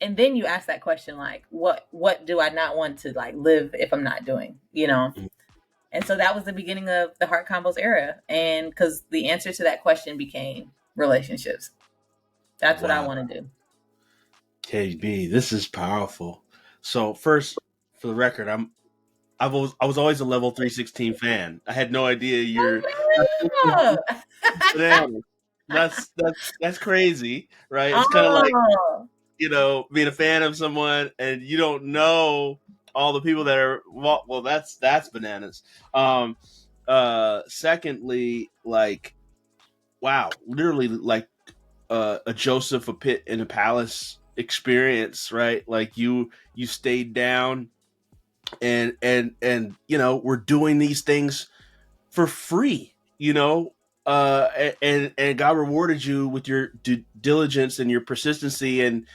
And then you ask that question, like, what do I not want to like live if I'm not doing? Mm. And so that was the beginning of the Heart Combos era. And because the answer to that question became relationships. That's what I Wow. want to do. KB, this is powerful. So first, for the record, I was always a level 316 fan. I had no idea you're Oh, honest. that's crazy, right? It's kind of like, Oh, being a fan of someone and you don't know all the people that are, well, that's bananas. Um, secondly, like, wow, literally like a Joseph a pit in a palace experience, right? Like you stayed down and we're doing these things for free, and God rewarded you with your due diligence and your persistency, and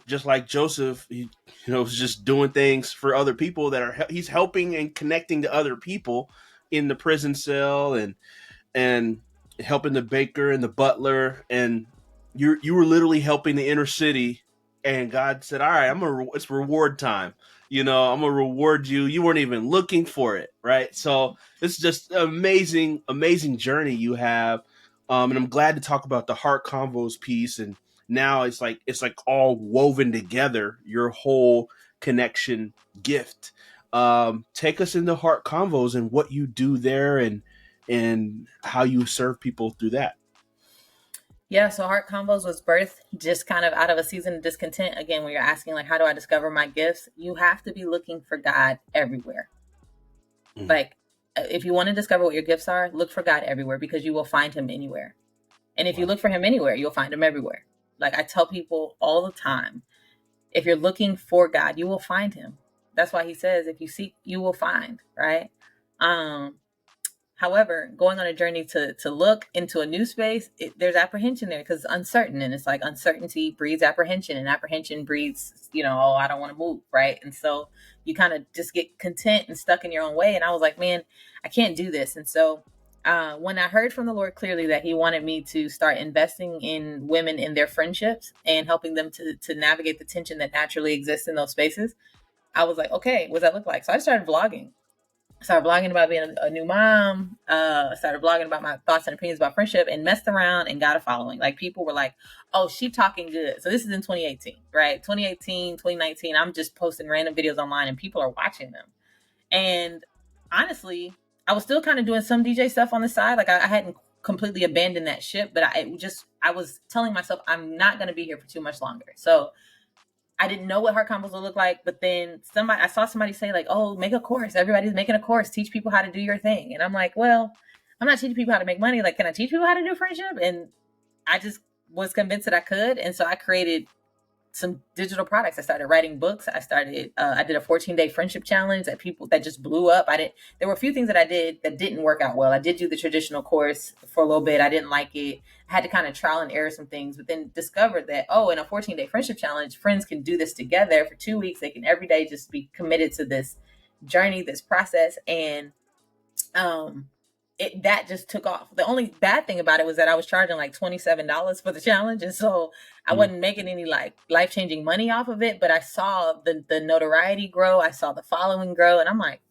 just like Joseph, he was just doing things for other people that are he's helping and connecting to other people in the prison cell, and helping the baker and the butler, and you were literally helping the inner city. And God said, "All right, it's reward time. I'm gonna reward you. You weren't even looking for it, right?" So it's just an amazing, amazing journey you have, and I'm glad to talk about the heart convos piece. And now it's like all woven together. Your whole connection gift. Take us into heart convos and what you do there, and how you serve people through that. yeah. So Heart Combos was birthed just kind of out of a season of discontent. Again, when you're asking, like, how do I discover my gifts? You have to be looking for God everywhere. Mm, Like, if you want to discover what your gifts are, look for God everywhere because you will find him anywhere. And if you wow. look for him anywhere, you'll find him everywhere. Like I tell people all the time, if you're looking for God, you will find him. That's why he says, if you seek, you will find, right? Um, However, going on a journey to look into a new space, there's apprehension there because it's uncertain, and it's like uncertainty breeds apprehension, and apprehension breeds, oh, I don't want to move, right? And so you kind of just get content and stuck in your own way. And I was like, man, I can't do this. And so when I heard from the Lord clearly that He wanted me to start investing in women in their friendships and helping them to navigate the tension that naturally exists in those spaces, I was like, okay, what does that look like? So I started vlogging. Started blogging about being a new mom. Started blogging about my thoughts and opinions about friendship, and messed around and got a following. Like people were like, "Oh, she talking good." So this is in 2018, right? 2018, 2019. I'm just posting random videos online, and people are watching them. And honestly, I was still kind of doing some DJ stuff on the side. Like I hadn't completely abandoned that ship, but I was telling myself I'm not going to be here for too much longer. So I didn't know what heart combos would look like, but then I saw somebody say like, "Oh, make a course. Everybody's making a course. Teach people how to do your thing." And I'm like, "Well, I'm not teaching people how to make money. Like, can I teach people how to do friendship?" And I just was convinced that I could, and so I created some digital products. I started writing books. I did a 14-day friendship challenge that just blew up. There were a few things that I did that didn't work out well. I did do the traditional course for a little bit. I didn't like it. I had to kind of trial and error some things, but then discovered that, oh, in a 14-day friendship challenge, friends can do this together for 2 weeks. They can every day just be committed to this journey, this process. And um that just took off. The only bad thing about it was that I was charging like $27 for the challenge, and so I Mm, wasn't making any like life-changing money off of it, but I saw the notoriety grow, I saw the following grow, and I'm like,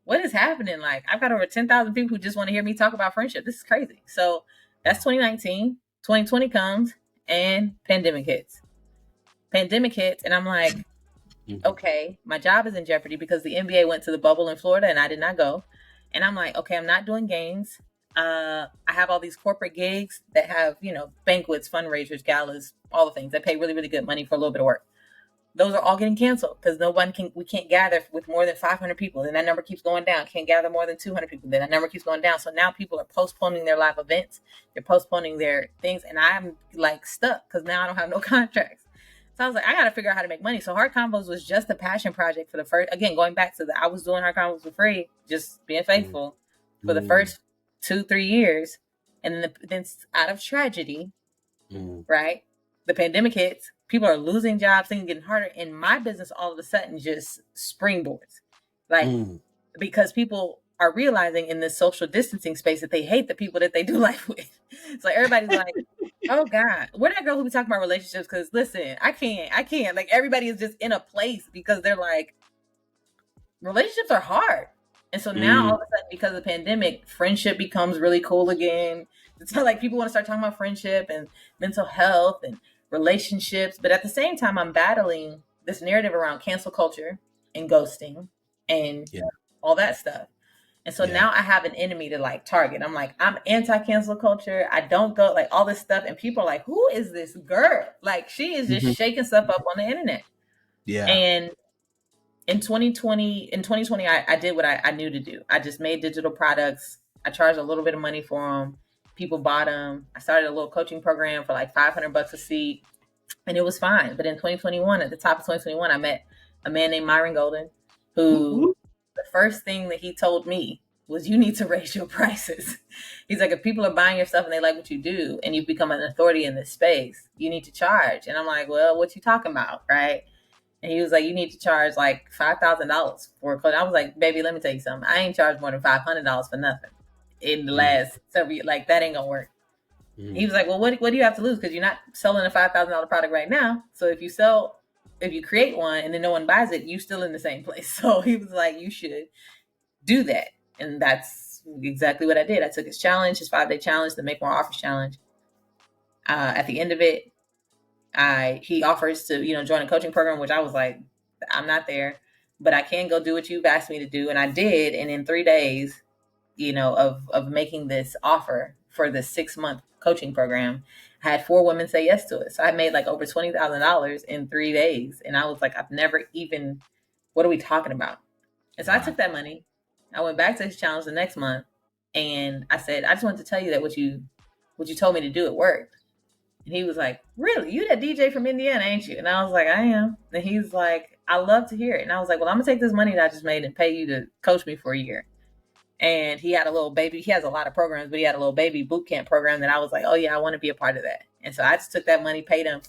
what is happening? Like, I've got over 10,000 people who just want to hear me talk about friendship. This is crazy. So that's 2019. 2020 comes and pandemic hits, and I'm like, mhm, okay, my job is in jeopardy because the NBA went to the bubble in Florida and I did not go. And I'm like, okay, I'm not doing games. I have all these corporate gigs that have, banquets, fundraisers, galas, all the things that pay really, really good money for a little bit of work. Those are all getting canceled because we can't gather with more than 500 people. Then that number keeps going down. Can't gather more than 200 people. Then that number keeps going down. So now people are postponing their live events. They're postponing their things. And I'm like stuck because now I don't have no contracts. So I was like, I got to figure out how to make money. So Heart Combos was just a passion project for the first, again, going back to I was doing Heart Combos for free, just being mm, faithful for the mm, first 2-3 years. And then out of tragedy, mm, right? The pandemic hits, people are losing jobs, things getting harder, and my business all of a sudden just springboards. Like, mm. because people are realizing in this social distancing space that they hate the people that they do life with. So everybody's like, oh God, we're that girl who be talking about relationships because listen, I can't. Like everybody is just in a place because they're like, relationships are hard. And so now all Mm, of a sudden, because of the pandemic, friendship becomes really cool again. It's not like people want to start talking about friendship and mental health and relationships. But at the same time, I'm battling this narrative around cancel culture and ghosting and yeah. all that stuff. And so Yeah. now I have an enemy to like target. I'm like, I'm anti-cancel culture. I don't go like all this stuff. And people are like, who is this girl? Like she is just Hmm. shaking stuff up on the internet. Yeah. And in 2020, I did what I knew to do. I just made digital products. I charged a little bit of money for them. People bought them. I started a little coaching program for like 500 bucks a seat, and it was fine. But in 2021, at the top of 2021, I met a man named Myron Golden, Whoop, who whoop. the first thing that he told me was, you need to raise your prices. He's like, if people are buying your stuff and they like what you do and you've become an authority in this space, you need to charge. And I'm like, well, what you talking about? Right. And he was like, you need to charge like $5,000 for a code. I was like, baby, let me tell you something. I ain't charged more than $500 for nothing in the Mm, last several years. Like, that ain't gonna work. He mm, was like, well, what do you have to lose? Because you're not selling a $5,000 product right now. So if you create one and then no one buys it, you still in the same place. So he was like, you should do that. And that's exactly what I did. I took his challenge, his 5-day challenge, the Make More Offers challenge. At the end of it, he offers to, join a coaching program, which I was like, I'm not there, but I can go do what you've asked me to do. And I did. And in 3 days, of making this offer for this 6-month coaching program, I had 4 women say yes to it. So I made like over $20,000 in 3 days. And I was like, I've never even, what are we talking about? And so I wow. took that money. I went back to his challenge the next month, and I said, I just wanted to tell you that what you told me to do, it worked. And he was like, really? You that DJ from Indiana, ain't you? And I was like, I am. And he's like, I love to hear it. And I was like, well, I'm gonna take this money that I just made and pay you to coach me for a year. And he had a little baby. He has a lot of programs, but he had a little baby boot camp program that I was like, oh yeah, I want to be a part of that. And so I just took that money, paid him,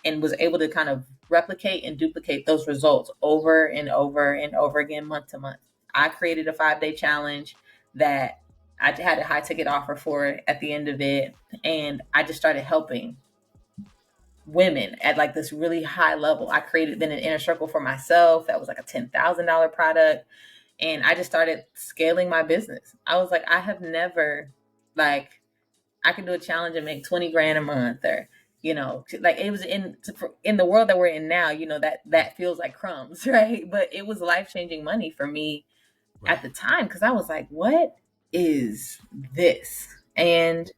and was able to kind of replicate and duplicate those results over and over and over again, month to month. I created a 5-day challenge that I had a high ticket offer for at the end of it. And I just started helping women at like this really high level. I created then an inner circle for myself that was like a $10,000 product. And I just started scaling my business. I was like, I have never, like, I can do a challenge and make 20 grand a month, or, like it was in the world that we're in now, that feels like crumbs, right? But it was life-changing money for me at Right. the time, because I was like, what is this? And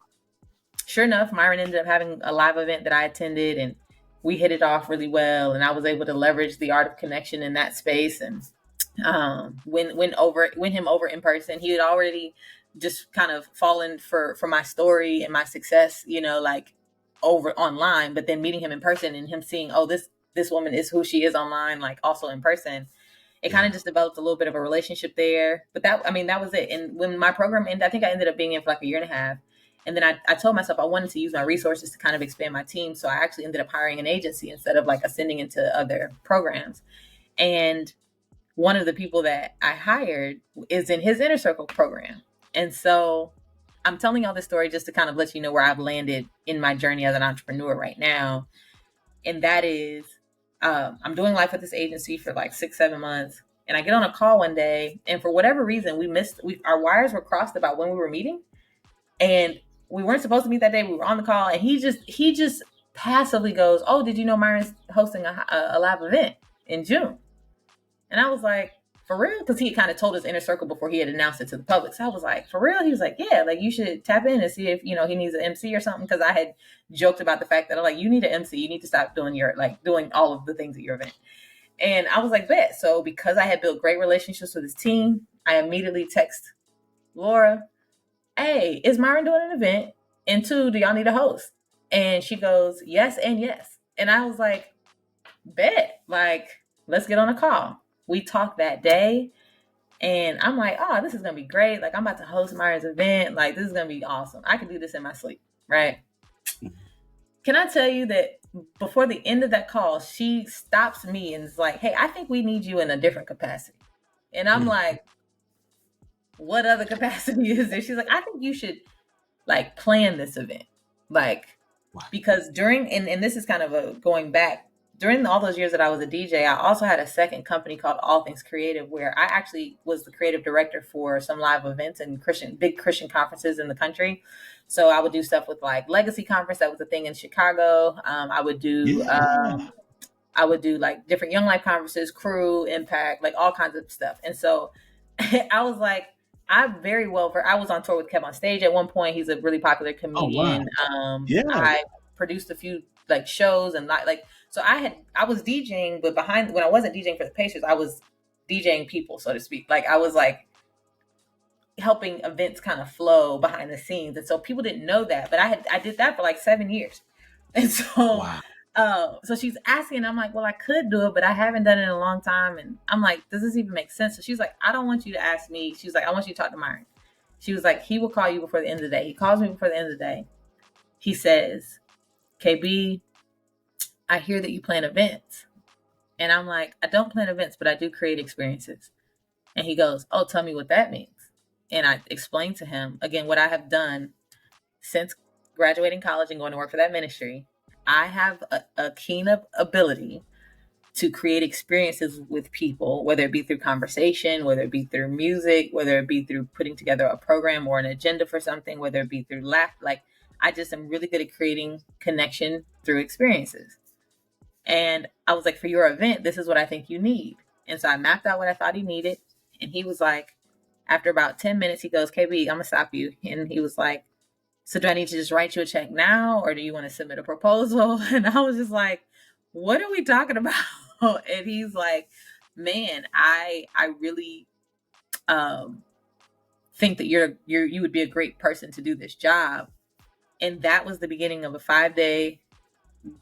sure enough, Myron ended up having a live event that I attended, and we hit it off really well. And I was able to leverage the art of connection in that space, and win him over in person. He had already just kind of fallen for my story and my success, like over online. But then meeting him in person and him seeing, oh, this woman is who she is online, like also in person, it kind Yeah. of just developed a little bit of a relationship there. But that was it. And when my program ended, I think I ended up being in for like a year and a half. And then I told myself I wanted to use my resources to kind of expand my team. So I actually ended up hiring an agency instead of like ascending into other programs. And one of the people that I hired is in his inner circle program. And so I'm telling y'all this story just to kind of let you know where I've landed in my journey as an entrepreneur right now. And that is, I'm doing life with this agency for like 6, 7 months. And I get on a call one day, and for whatever reason, our wires were crossed about when we were meeting. And we weren't supposed to meet that day. We were on the call, and he just passively goes, oh, did you know Myron's hosting a live event in June? And I was like, for real? Because he had kind of told his inner circle before he had announced it to the public. So I was like, for real? He was like, yeah, like you should tap in and see if, he needs an MC or something. Because I had joked about the fact that I'm like, you need an MC. You need to stop doing all of the things at your event. And I was like, bet. So because I had built great relationships with his team, I immediately text Laura, hey, is Myron doing an event? And 2, do y'all need a host? And she goes, yes and yes. And I was like, bet. Like, let's get on a call. We talked that day, and I'm like, oh, this is gonna be great. Like, I'm about to host Myron's event. Like, this is gonna be awesome. I can do this in my sleep, right? Can I tell you that before the end of that call, she stops me and is like, hey, I think we need you in a different capacity. And I'm Mm, like, what other capacity is there? She's like, I think you should like plan this event. Like, wow. because and this is kind of a going back, during all those years that I was a DJ, I also had a second company called All Things Creative, where I actually was the creative director for some live events and big Christian conferences in the country. So I would do stuff with like Legacy Conference, that was a thing in Chicago. Yeah. I would do like different Young Life conferences, Crew, Impact, like all kinds of stuff. And so I was like, I very well for I was on tour with Kev on Stage at one point. He's a really popular Oh wow. comedian. Yeah. I produced a few like shows and like so I was DJing, but behind when I wasn't DJing for the Pacers, I was DJing people, so to speak. Like I was like helping events kind of flow behind the scenes. And so people didn't know that, but I did that for like 7 years. And so Wow. so she's asking, I'm like, well, I could do it, but I haven't done it in a long time. And I'm like, does this even make sense? So she's like, I don't want you to ask me. She was like, I want you to talk to Myron. She was like, he will call you before the end of the day. He calls me before the end of the day. He says, KB, I hear that you plan events. And I'm like, I don't plan events, but I do create experiences. And he goes, oh, tell me what that means. And I explained to him, again, what I have done since graduating college and going to work for that ministry. I have a keen ability to create experiences with people, whether it be through conversation, whether it be through music, whether it be through putting together a program or an agenda for something, whether it be through laugh. Like, I just am really good at creating connection through experiences. And I was like, for your event, this is what I think you need. And so I mapped out what I thought he needed. And he was like, after about 10 minutes, he goes, KB, I'm going to stop you. And he was like, so do I need to just write you a check now, or do you want to submit a proposal? And I was just like, what are we talking about? And he's like, man, I really think that you would be a great person to do this job. And that was the beginning of a 5-day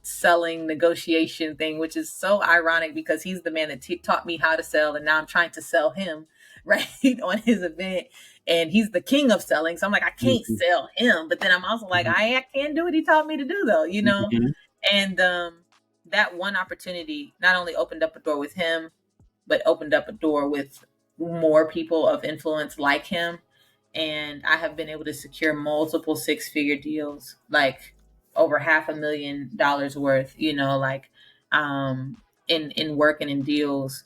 selling negotiation thing, which is so ironic because he's the man that taught me how to sell, and now I'm trying to sell him right on his event, and he's the king of selling. So I'm like, I can't Mhm. sell him, but then I'm also like, Mhm. I can do what he taught me to do, though, you know. Mhm. And that one opportunity not only opened up a door with him, but opened up a door with more people of influence like him. And I have been able to secure multiple 6-figure deals, like over $500,000 worth, you know, like in work and in deals,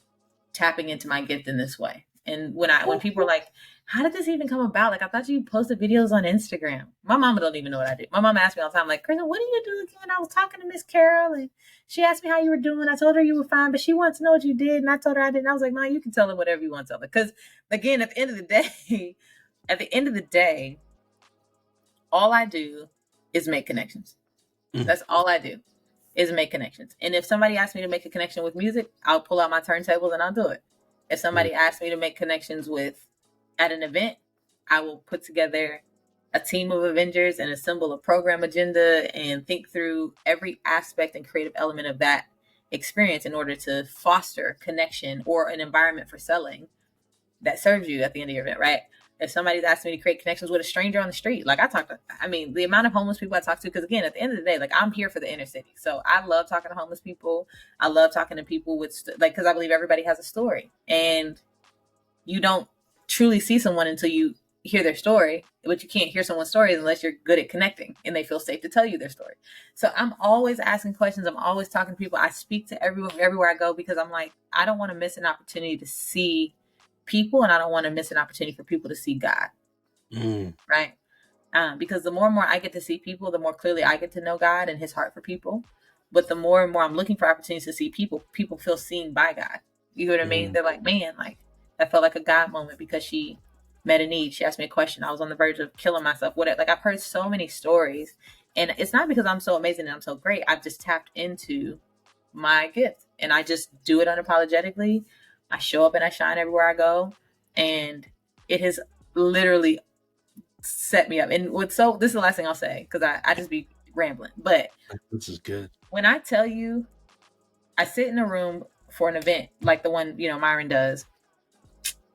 tapping into my gift in this way. And when people are like, how did this even come about? Like, I thought you posted videos on Instagram. My mama don't even know what I do. My mama asks me all the time, like, Kristen, what do you do again? I was talking to Miss Carol and she asked me how you were doing. I told her you were fine, but she wants to know what you did. And I told her I didn't. I was like, Mom, you can tell her whatever you want to tell her. Because again, at the end of the day, at the end of the day, all I do is make connections. Mhm. That's all I do is make connections. And if somebody asks me to make a connection with music, I'll pull out my turntables and I'll do it. If Mhm. somebody asks me to make connections with at an event, I will put together a team of Avengers and assemble a program agenda and think through every aspect and creative element of that experience in order to foster connection or an environment for selling that serves you at the end of your event, right? If somebody's asking me to create connections with a stranger on the street, like I mean, the amount of homeless people I talk to, because again, at the end of the day, like I'm here for the inner city. So I love talking to homeless people. I love talking to people with, like, because I believe everybody has a story. And you don't truly see someone until you hear their story, but you can't hear someone's story unless you're good at connecting and they feel safe to tell you their story. So I'm always asking questions. I'm always talking to people. I speak to everyone everywhere I go because I'm like, I don't want to miss an opportunity to see people, and I don't want to miss an opportunity for people to see God, Mhm. right? Because the more and more I get to see people, the more clearly I get to know God and His heart for people. But the more and more I'm looking for opportunities to see people, people feel seen by God. You know what I mean? Mhm. They're like, man, like that felt like a God moment because she met a need. She asked me a question. I was on the verge of killing myself. Whatever. Like I've heard so many stories, and it's not because I'm so amazing and I'm so great. I've just tapped into my gift, and I just do it unapologetically. I show up and I shine everywhere I go, and it has literally set me up. And what's so this is the last thing I'll say because I just be rambling. But This is good. when I tell you, I sit in a room for an event like the one Myron does,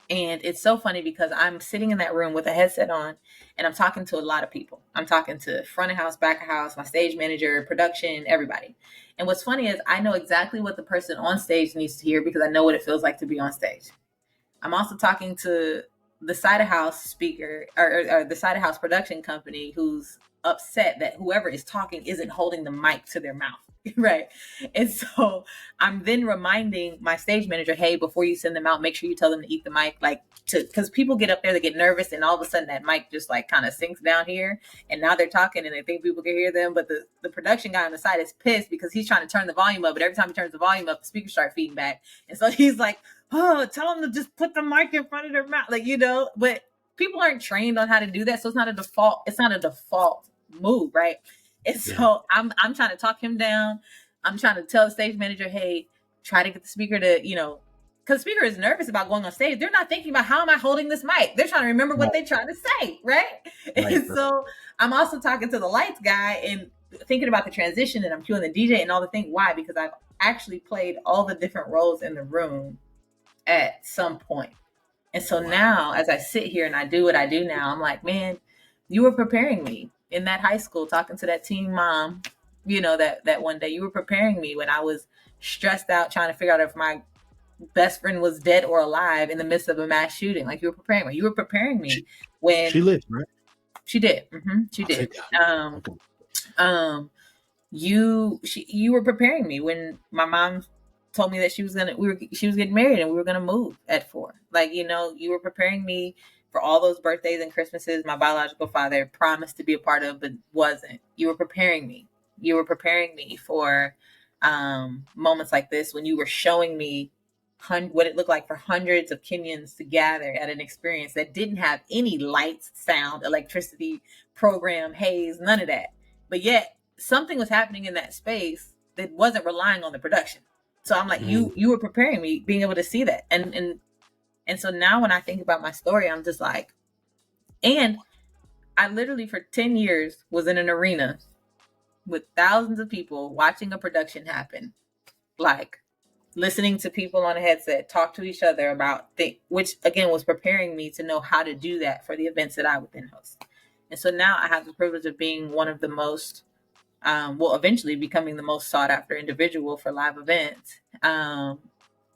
and it's so funny because I'm sitting in that room with a headset on, and I'm talking to a lot of people. I'm talking to front of house, back of house, my stage manager, production, everybody. And what's funny is I know exactly what the person on stage needs to hear because I know what it feels like to be on stage. I'm also talking to the side of house speaker or the side of house production company who's upset that whoever is talking isn't holding the mic to their mouth. Right. And so I'm then reminding my stage manager, hey, before you send them out, make sure you tell them to eat the mic, like because people get up there, they get nervous, and all of a sudden that mic just like kind of sinks down here. And now they're talking and they think people can hear them. But the production guy on the side is pissed because he's trying to turn the volume up. But every time he turns the volume up, the speakers start feeding back. And so he's like, oh, tell them to just put the mic in front of their mouth. Like, but people aren't trained on how to do that, so it's not a default move, right? And Yeah. so I'm trying to talk him down. I'm trying to tell the stage manager, hey, try to get the speaker to, because the speaker is nervous about going on stage. They're not thinking about how am I holding this mic. They're trying to remember what Right. they're trying to say, right? Right. And so I'm also talking to the lights guy and thinking about the transition, and I'm cueing the DJ and all the things. Why? Because I've actually played all the different roles in the room at some point. And so Wow. now, as I sit here and I do what I do now, I'm like, man, you were preparing me in that high school, talking to that teen mom, that one day you were preparing me when I was stressed out trying to figure out if my best friend was dead or alive in the midst of a mass shooting. Like, you were preparing me. You were preparing me She when lived, right? she did. She Oh, did. thank God. Um, Okay. you were preparing me when my mom told me that she was getting married and we were gonna move at 4. Like, you were preparing me for all those birthdays and Christmases my biological father promised to be a part of but wasn't. You were preparing me. You were preparing me for moments like this when you were showing me what it looked like for hundreds of Kenyans to gather at an experience that didn't have any lights, sound, electricity, program, haze, none of that. But yet something was happening in that space that wasn't relying on the production. So I'm like, Mm. you were preparing me, being able to see that. And so now when I think about my story, I'm just like, and I literally for 10 years was in an arena with thousands of people watching a production happen. Like, listening to people on a headset talk to each other about things, which again was preparing me to know how to do that for the events that I would then host. And so now I have the privilege of being one of the most, eventually becoming the most sought after individual for live events,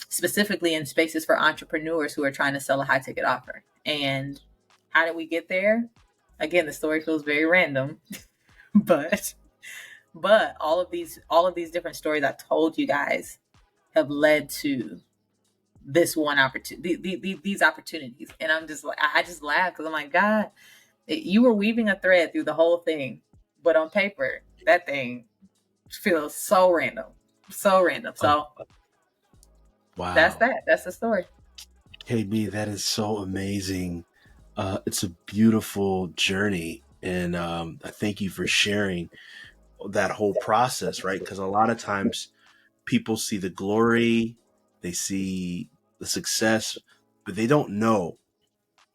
specifically in spaces for entrepreneurs who are trying to sell a high ticket offer. And how did we get there? Again, the story feels very random, but all of these different stories I told you guys have led to this one opportunity, these opportunities. And I'm just like, I just laugh because I'm like, God, you were weaving a thread through the whole thing, but on paper, that thing feels so random, so random. Oh, So that's wow. that. That's the story. KB, that is so amazing. It's a beautiful journey. And I thank you for sharing that whole process, right? Because a lot of times people see the glory, they see the success, but they don't know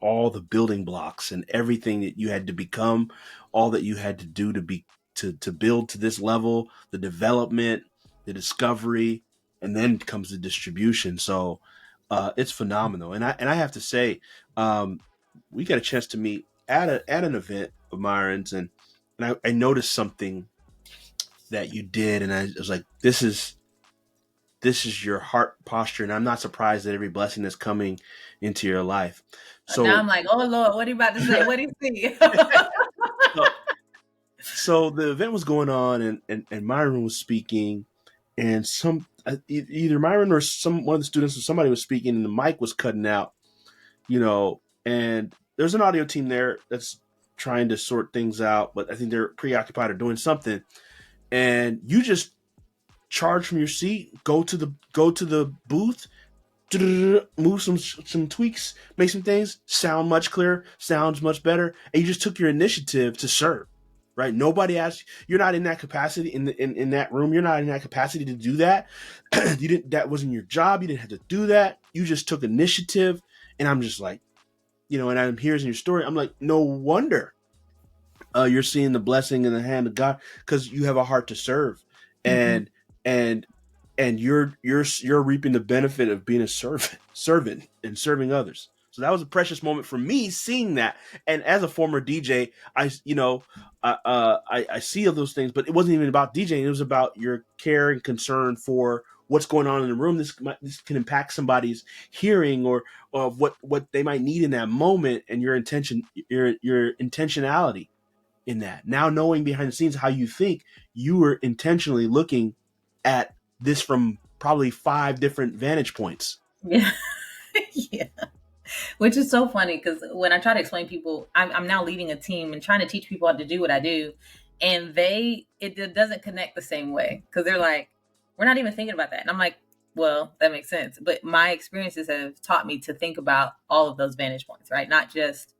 all the building blocks and everything that you had to become, all that you had to do to build to this level, the development, the discovery, and then comes the distribution. So it's phenomenal. And I have to say, um, we got a chance to meet at an event of Myron's, and I noticed something that you did, and I was like, this is your heart posture, and I'm not surprised at every blessing that's coming into your life. Now So I'm like, oh Lord, what are you about to say? What do you see? so, so the event was going on, and Myron was speaking, and either Myron or one of the students or somebody was speaking, and the mic was cutting out, and there's an audio team there that's trying to sort things out, but I think they're preoccupied or doing something, and you just charge from your seat, go to the booth, move some tweaks, make some things sound much clearer, sounds much better, and you just took your initiative to serve. Right? Nobody asked. You're not in that capacity in that room. You're not in that capacity to do that. You didn't. That wasn't your job. You didn't have to do that. You just took initiative. And I'm just like, and I'm hearing your story. I'm like, no wonder you're seeing the blessing in the hand of God because you have a heart to serve, Hmm. and and and you're reaping the benefit of being a servant and serving others. So that was a precious moment for me seeing that. And as a former DJ, I see all those things, but it wasn't even about DJing. It was about your care and concern for what's going on in the room. This can impact somebody's hearing or what they might need in that moment, and your intentionality in that. Now knowing behind the scenes how you think, you were intentionally looking at this from probably 5 different vantage points. Yeah. Yeah. Which is so funny because when I try to explain people, I'm now leading a team and trying to teach people how to do what I do, and it doesn't connect the same way because they're like, we're not even thinking about that, and I'm like, well, that makes sense. But my experiences have taught me to think about all of those vantage points, right? Not just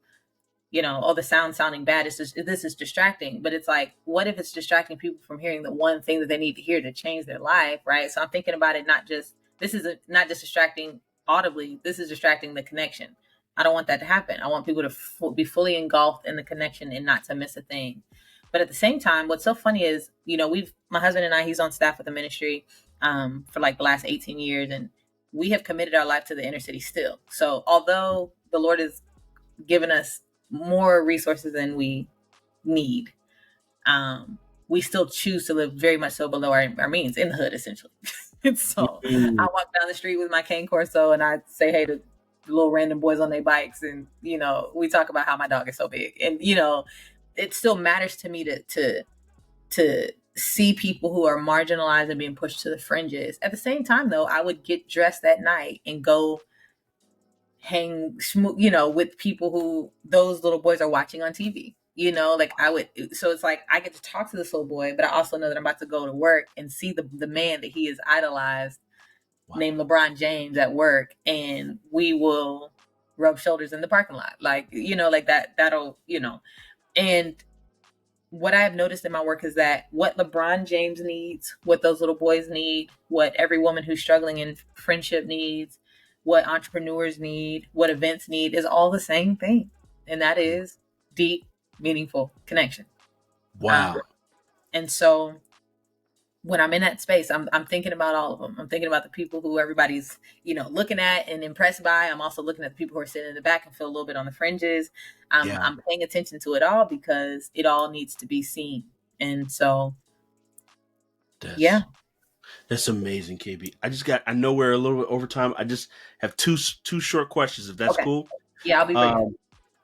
oh, the sound sounding bad is just, this is distracting. But it's like, what if it's distracting people from hearing the one thing that they need to hear to change their life, right? So I'm thinking about it, not just, not just distracting audibly, this is distracting the connection. I don't want that to happen. I want people to be fully engulfed in the connection and not to miss a thing. But at the same time, what's so funny is, my husband and I, he's on staff with the ministry for like the last 18 years, and we have committed our life to the inner city still. So although the Lord has given us more resources than we need, we still choose to live very much so below our means in the hood, essentially. And so I Mm. walk down the street with my cane corso and I say hey to little random boys on their bikes, and we talk about how my dog is so big, and it still matters to me to see people who are marginalized and being pushed to the fringes. At the same time, though, I would get dressed that night and go hang, with people who those little boys are watching on TV. Like I would. So it's like I get to talk to this little boy, but I also know that I'm about to go to work and see the man that he has idolized, Wow. named LeBron James, at work, and we will rub shoulders in the parking lot, like like that. That'll and what I have noticed in my work is that what LeBron James needs, what those little boys need, what every woman who's struggling in friendship needs, what entrepreneurs need, what events need, is all the same thing. And that is deep, meaningful connection. Um, Wow. and so when I'm in that space, I'm thinking about all of them. I'm thinking about the people who everybody's, looking at and impressed by. I'm also looking at the people who are sitting in the back and feel a little bit on the fringes. Yeah. I'm paying attention to it all because it all needs to be seen. And so, yeah. That's that's amazing, KB. I know we're a little bit over time. I just have two short questions, if that's Okay. cool. Yeah, I'll be brief. Um,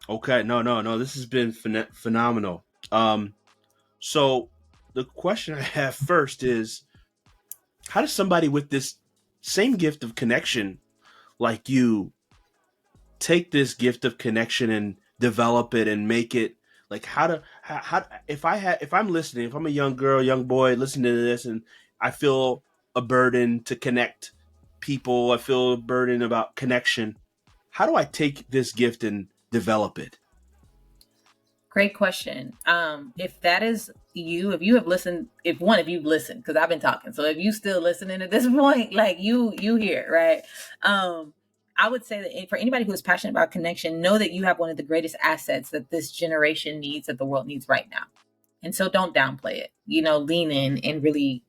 okay. No, no, no. This has been phenomenal. So the question I have first is, how does somebody with this same gift of connection like you take this gift of connection and develop it and make it like how if I'm listening, if I'm a young girl, young boy listening to this, and I feel a burden to connect people, I feel a burden about connection, how do I take this gift and develop it? Great question. If that is you, if you have listened, if you've listened, because I've been talking, so if you still listening at this point, like you hear, right? I would say that for anybody who is passionate about connection, know that you have one of the greatest assets that this generation needs, that the world needs right now. And so don't downplay it. Lean in and really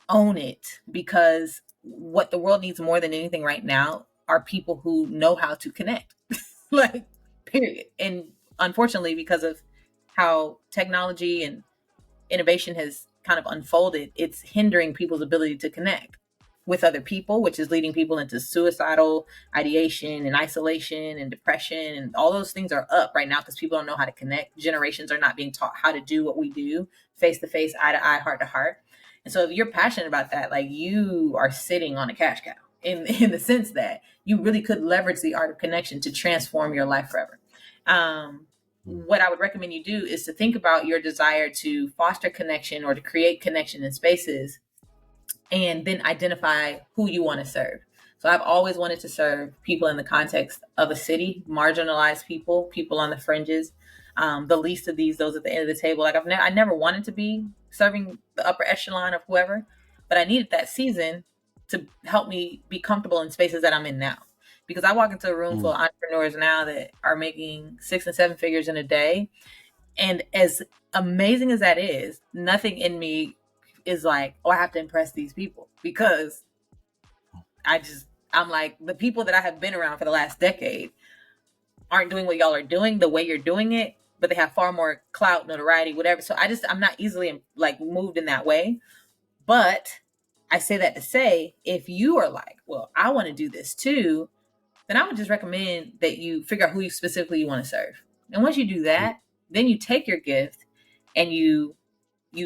own it, because what the world needs more than anything right now are people who know how to connect. Like, period. And unfortunately, because of how technology and innovation has kind of unfolded, it's hindering people's ability to connect with other people, which is leading people into suicidal ideation and isolation and depression. And all those things are up right now because people don't know how to connect. Generations are not being taught how to do what we do, face to face, eye to eye, heart to heart. And so if you're passionate about that, like, you are sitting on a cash cow in the sense that you really could leverage the art of connection to transform your life forever. What I would recommend you do is to think about your desire to foster connection or to create connection in spaces, and then identify who you want to serve. So I've always wanted to serve people in the context of a city, marginalized people, people on the fringes, the least of these, those at the end of the table. Like I never wanted to be serving the upper echelon of whoever, but I needed that season to help me be comfortable in spaces that I'm in now. Because I walk into a room full Mm. of entrepreneurs now that are making 6 and 7 figures in a day, and as amazing as that is, nothing in me is like, oh, I have to impress these people, because I'm like, the people that I have been around for the last decade aren't doing what y'all are doing the way you're doing it, but they have far more clout, notoriety, whatever. So I'm not easily like moved in that way. But I say that to say, if you are like, well, I want to do this too, then I would just recommend that you figure out who you specifically you want to serve. And once you do that, then you take your gift and you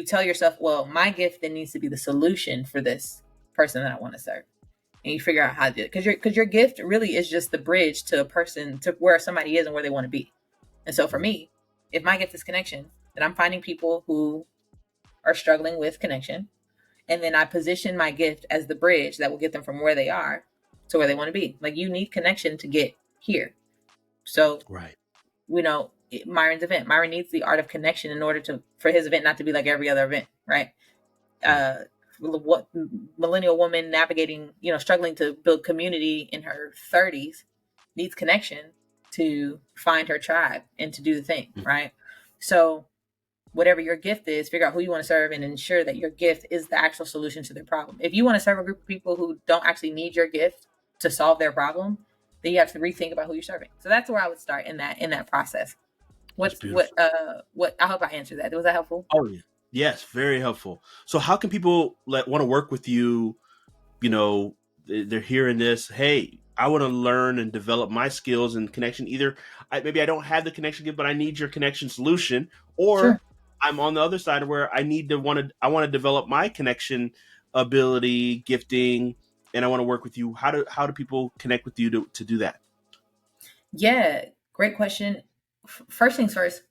tell yourself, well, my gift then needs to be the solution for this person that I want to serve. And you figure out how to do it. Because your gift really is just the bridge to a person, to where somebody is and where they want to be. And so for me, if my gift is connection, then I'm finding people who are struggling with connection. And then I position my gift as the bridge that will get them from where they are to where they want to be. Like, you need connection to get here. So Right. Myron's event. Myron needs the art of connection in order for his event not to be like every other event, right? Mm. What millennial woman navigating, struggling to build community in her 30s needs connection to find her tribe and to do the thing, Mm. right? So whatever your gift is, figure out who you want to serve and ensure that your gift is the actual solution to their problem. If you want to serve a group of people who don't actually need your gift to solve their problem, then you have to rethink about who you're serving. So that's where I would start in that process. That's What's beautiful. what I hope I answered that. Was that helpful? Oh yeah. Yes, very helpful. So how can people want to work with you? You know, they're hearing this. Hey, I want to learn and develop my skills and connection. Either maybe I don't have the connection gift, but I need your connection solution, Sure. or I'm on the other side where I want to develop my connection ability, gifting, and I want to work with you. How do people connect with you to do that? Yeah, great question. First things first,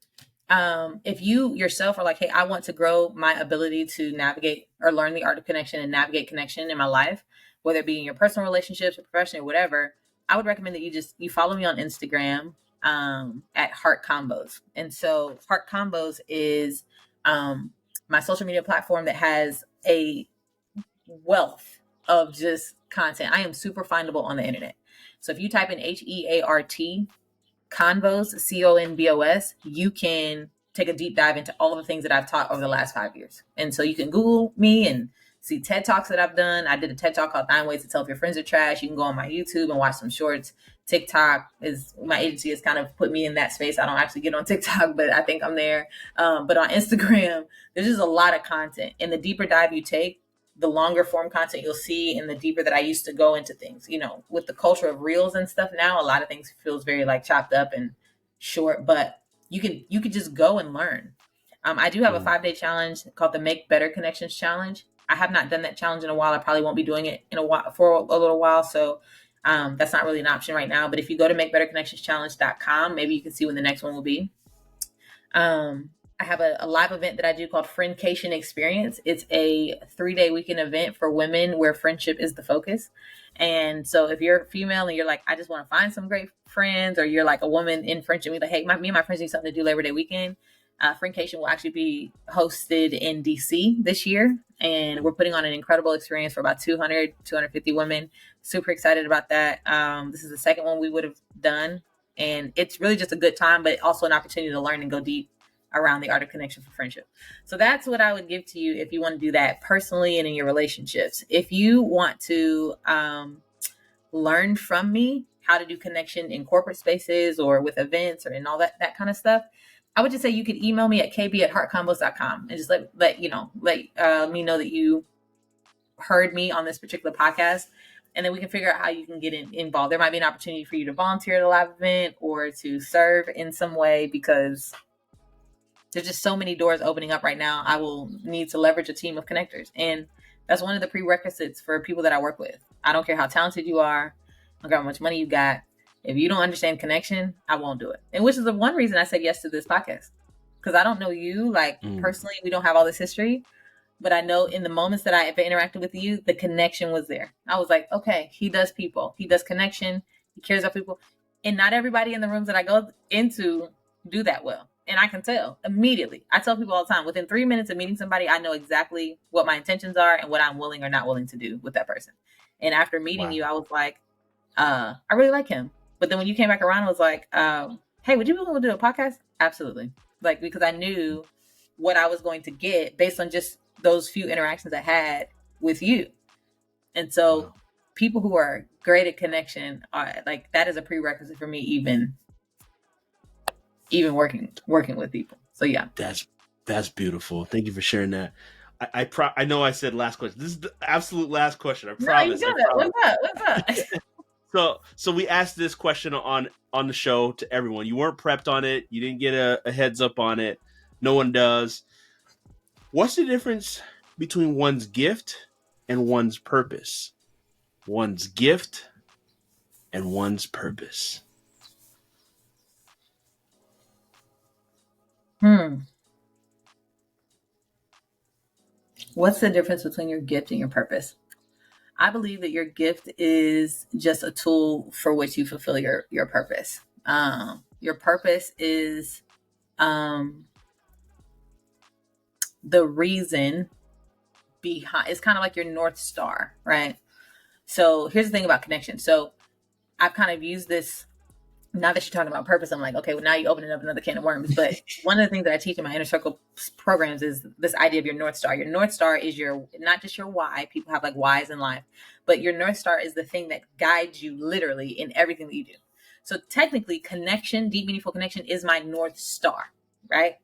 if you yourself are like, hey, I want to grow my ability to navigate or learn the art of connection and navigate connection in my life, whether it be in your personal relationships or professional or whatever, I would recommend that you follow me on Instagram at Heart Combos. And so Heart Combos is my social media platform that has a wealth of just content. I am super findable on the internet. So if you type in HEART Convos, CONVOS, you can take a deep dive into all of the things that I've taught over the last 5 years. And so you can Google me and see TED Talks that I've done. I did a TED Talk called 9 Ways to Tell If Your Friends Are Trash. You can go on my YouTube and watch some shorts. TikTok is my agency has kind of put me in that space. I don't actually get on TikTok, but I think I'm there. But on Instagram, there's just a lot of content. And the deeper dive you take, the longer form content you'll see and the deeper that I used to go into things. With the culture of reels and stuff now, a lot of things feels very like chopped up and short, but you could just go and learn. I do have a Mm. 5-day challenge called the Make Better Connections Challenge. I have not done that challenge in a while. I probably won't be doing it in a while for a little while. So that's not really an option right now. But if you go to makebetterconnectionschallenge.com, maybe you can see when the next one will be. Um, I have a live event that I do called Friendcation Experience. It's a 3-day weekend event for women where friendship is the focus. And so if you're female and you're like, I just want to find some great friends, or you're like a woman in friendship, like, hey, me and my friends need something to do Labor Day weekend. Friendcation will actually be hosted in DC this year. And we're putting on an incredible experience for about 250 women. Super excited about that. This is the second one we would have done. And it's really just a good time, but also an opportunity to learn and go deep around the art of connection for friendship. So that's what I would give to you if you want to do that personally and in your relationships. If you want to learn from me how to do connection in corporate spaces or with events or in all that kind of stuff, I would just say you could email me at kb@heartcombos.com and just let me know that you heard me on this particular podcast, and then we can figure out how you can get involved. There might be an opportunity for you to volunteer at a live event or to serve in some way, because there's just so many doors opening up right now. I will need to leverage a team of connectors. And that's one of the prerequisites for people that I work with. I don't care how talented you are. I don't care how much money you got. If you don't understand connection, I won't do it. And which is the one reason I said yes to this podcast. Because I don't know you, like Mm. personally, we don't have all this history. But I know in the moments that I ever interacted with you, the connection was there. I was like, okay, he does people. He does connection. He cares about people. And not everybody in the rooms that I go into do that well. And I can tell immediately. I tell people all the time, within 3 minutes of meeting somebody, I know exactly what my intentions are and what I'm willing or not willing to do with that person. And after meeting Wow. you, I was like, I really like him. But then when you came back around, I was like, hey, would you be willing to do a podcast? Absolutely. Like, because I knew what I was going to get based on just those few interactions I had with you. And so Wow. people who are great at connection are like, that is a prerequisite for me, even working with people. So yeah. That's beautiful. Thank you for sharing that. I know I said last question. This is the absolute last question. I No, you promise. I got it. What's promise. up? What's up? So we asked this question on the show to everyone. You weren't prepped on it. You didn't get a heads up on it. No one does. What's the difference between one's gift and one's purpose? One's gift and one's purpose. Hmm. What's the difference between your gift and your purpose? I believe that your gift is just a tool for which you fulfill your purpose. Your purpose is um, the reason behind. It's kind of like your North Star, right? So here's the thing about connection. So I've kind of used this. Now that you're talking about purpose, I'm like, okay, well, now you're opening up another can of worms. But one of the things that I teach in my inner circle programs is this idea of your North Star. Your North Star is your, not just your why. People have like whys in life, but your North Star is the thing that guides you literally in everything that you do. So technically, connection, deep, meaningful connection is my North Star, right?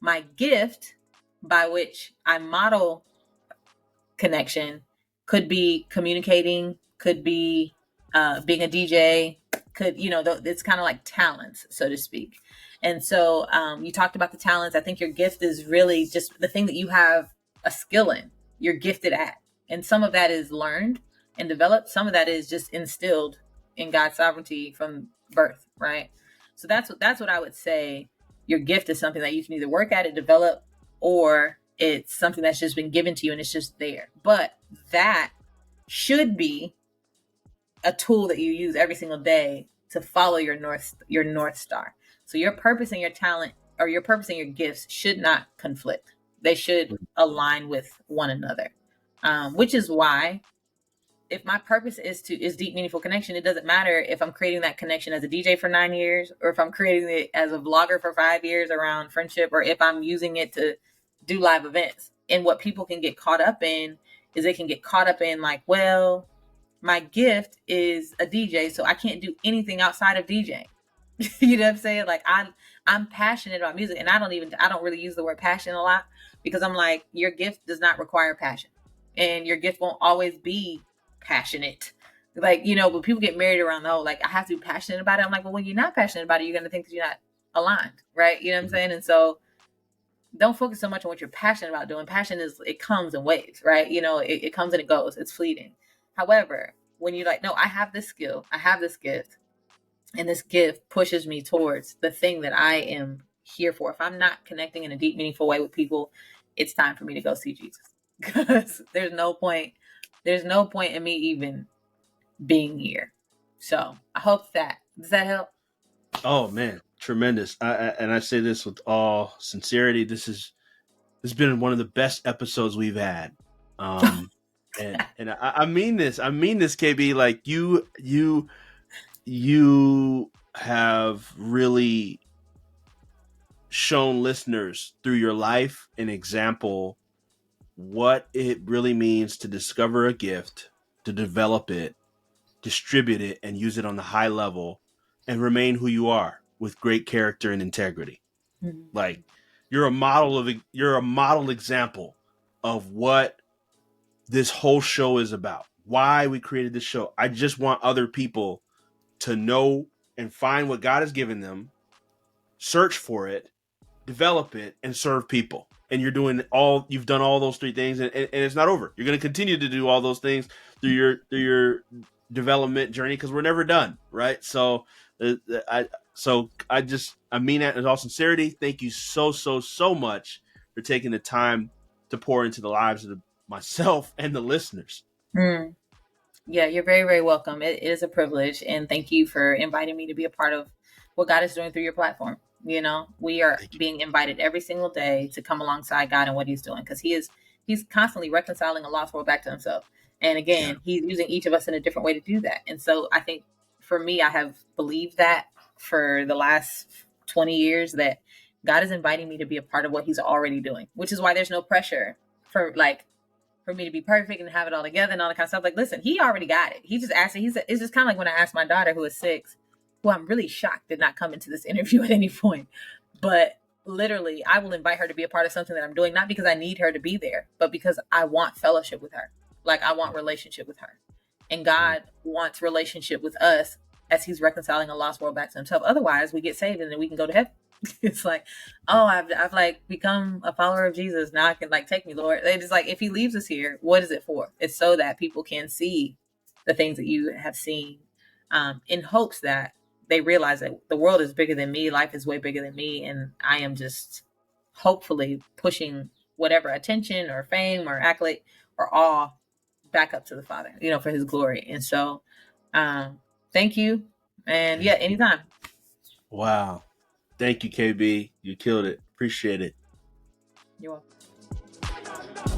My gift by which I model connection could be communicating, could be being a DJ, could, it's kind of like talents, so to speak. And so you talked about the talents. I think your gift is really just the thing that you have a skill in, you're gifted at. And some of that is learned and developed. Some of that is just instilled in God's sovereignty from birth, right? So that's what I would say. Your gift is something that you can either work at it, develop, or it's something that's just been given to you and it's just there. But that should be a tool that you use every single day to follow your North Star. So your purpose and your talent, or your purpose and your gifts, should not conflict. They should align with one another. Which is why, if my purpose is deep, meaningful connection, it doesn't matter if I'm creating that connection as a DJ for 9 years, or if I'm creating it as a vlogger for 5 years around friendship, or if I'm using it to do live events. And what people can get caught up in is they can get caught up in like, well, my gift is a DJ, so I can't do anything outside of DJing. You know what I'm saying? Like I'm passionate about music, and I don't really use the word passion a lot, because I'm like, your gift does not require passion, and your gift won't always be passionate. Like, but people get married around the whole, like, I have to be passionate about it. I'm like, well, when you're not passionate about it, you're going to think that you're not aligned, right? You know what I'm saying? And so don't focus so much on what you're passionate about doing. Passion it comes in waves, right? It comes and it goes. It's fleeting. However, when you're like, no, I have this skill, I have this gift, and this gift pushes me towards the thing that I am here for. If I'm not connecting in a deep, meaningful way with people, it's time for me to go see Jesus. Because there's no point in me even being here. So I hope does that help? Oh man, tremendous! And I say this with all sincerity. This has been one of the best episodes we've had. And I mean this. I mean this, KB. Like you have really shown listeners through your life an example what it really means to discover a gift, to develop it, distribute it, and use it on the high level, and remain who you are with great character and integrity. Mm-hmm. Like you're a model example of what this whole show is about. Why we created this show. I just want other people to know and find what God has given them, search for it, develop it, and serve people. And you've done all those three things, and it's not over. You're going to continue to do all those things through your development journey, because we're never done, right? So I mean that in all sincerity. Thank you so much for taking the time to pour into the lives of myself and the listeners. Mm. Yeah, you're very, very welcome. It is a privilege, and thank you for inviting me to be a part of what God is doing through your platform. We are Thank you. being invited every single day to come alongside God and what He's doing, because He's constantly reconciling a lost world back to Himself. And Yeah. again, He's using each of us in a different way to do that. And so I think for me, I have believed that for the last 20 years, that God is inviting me to be a part of what He's already doing, which is why there's no pressure for me to be perfect and have it all together and all that kind of stuff. Like, listen, He already got it. He just asked it. It's just kind of like when I asked my daughter, who is 6, who I'm really shocked did not come into this interview at any point. But literally, I will invite her to be a part of something that I'm doing, not because I need her to be there, but because I want fellowship with her. Like, I want relationship with her. And God wants relationship with us as He's reconciling a lost world back to Himself. Otherwise, we get saved and then we can go to heaven. It's like, oh, I've like become a follower of Jesus. Now I can, like, take me, Lord. It's like, if He leaves us here, what is it for? It's so that people can see the things that you have seen, in hopes that they realize that the world is bigger than me. Life is way bigger than me. And I am just hopefully pushing whatever attention or fame or accolade or awe back up to the Father, for His glory. And so, thank you. And yeah, Thank you. anytime. Wow. Thank you, KB. You killed it. Appreciate it. You're welcome.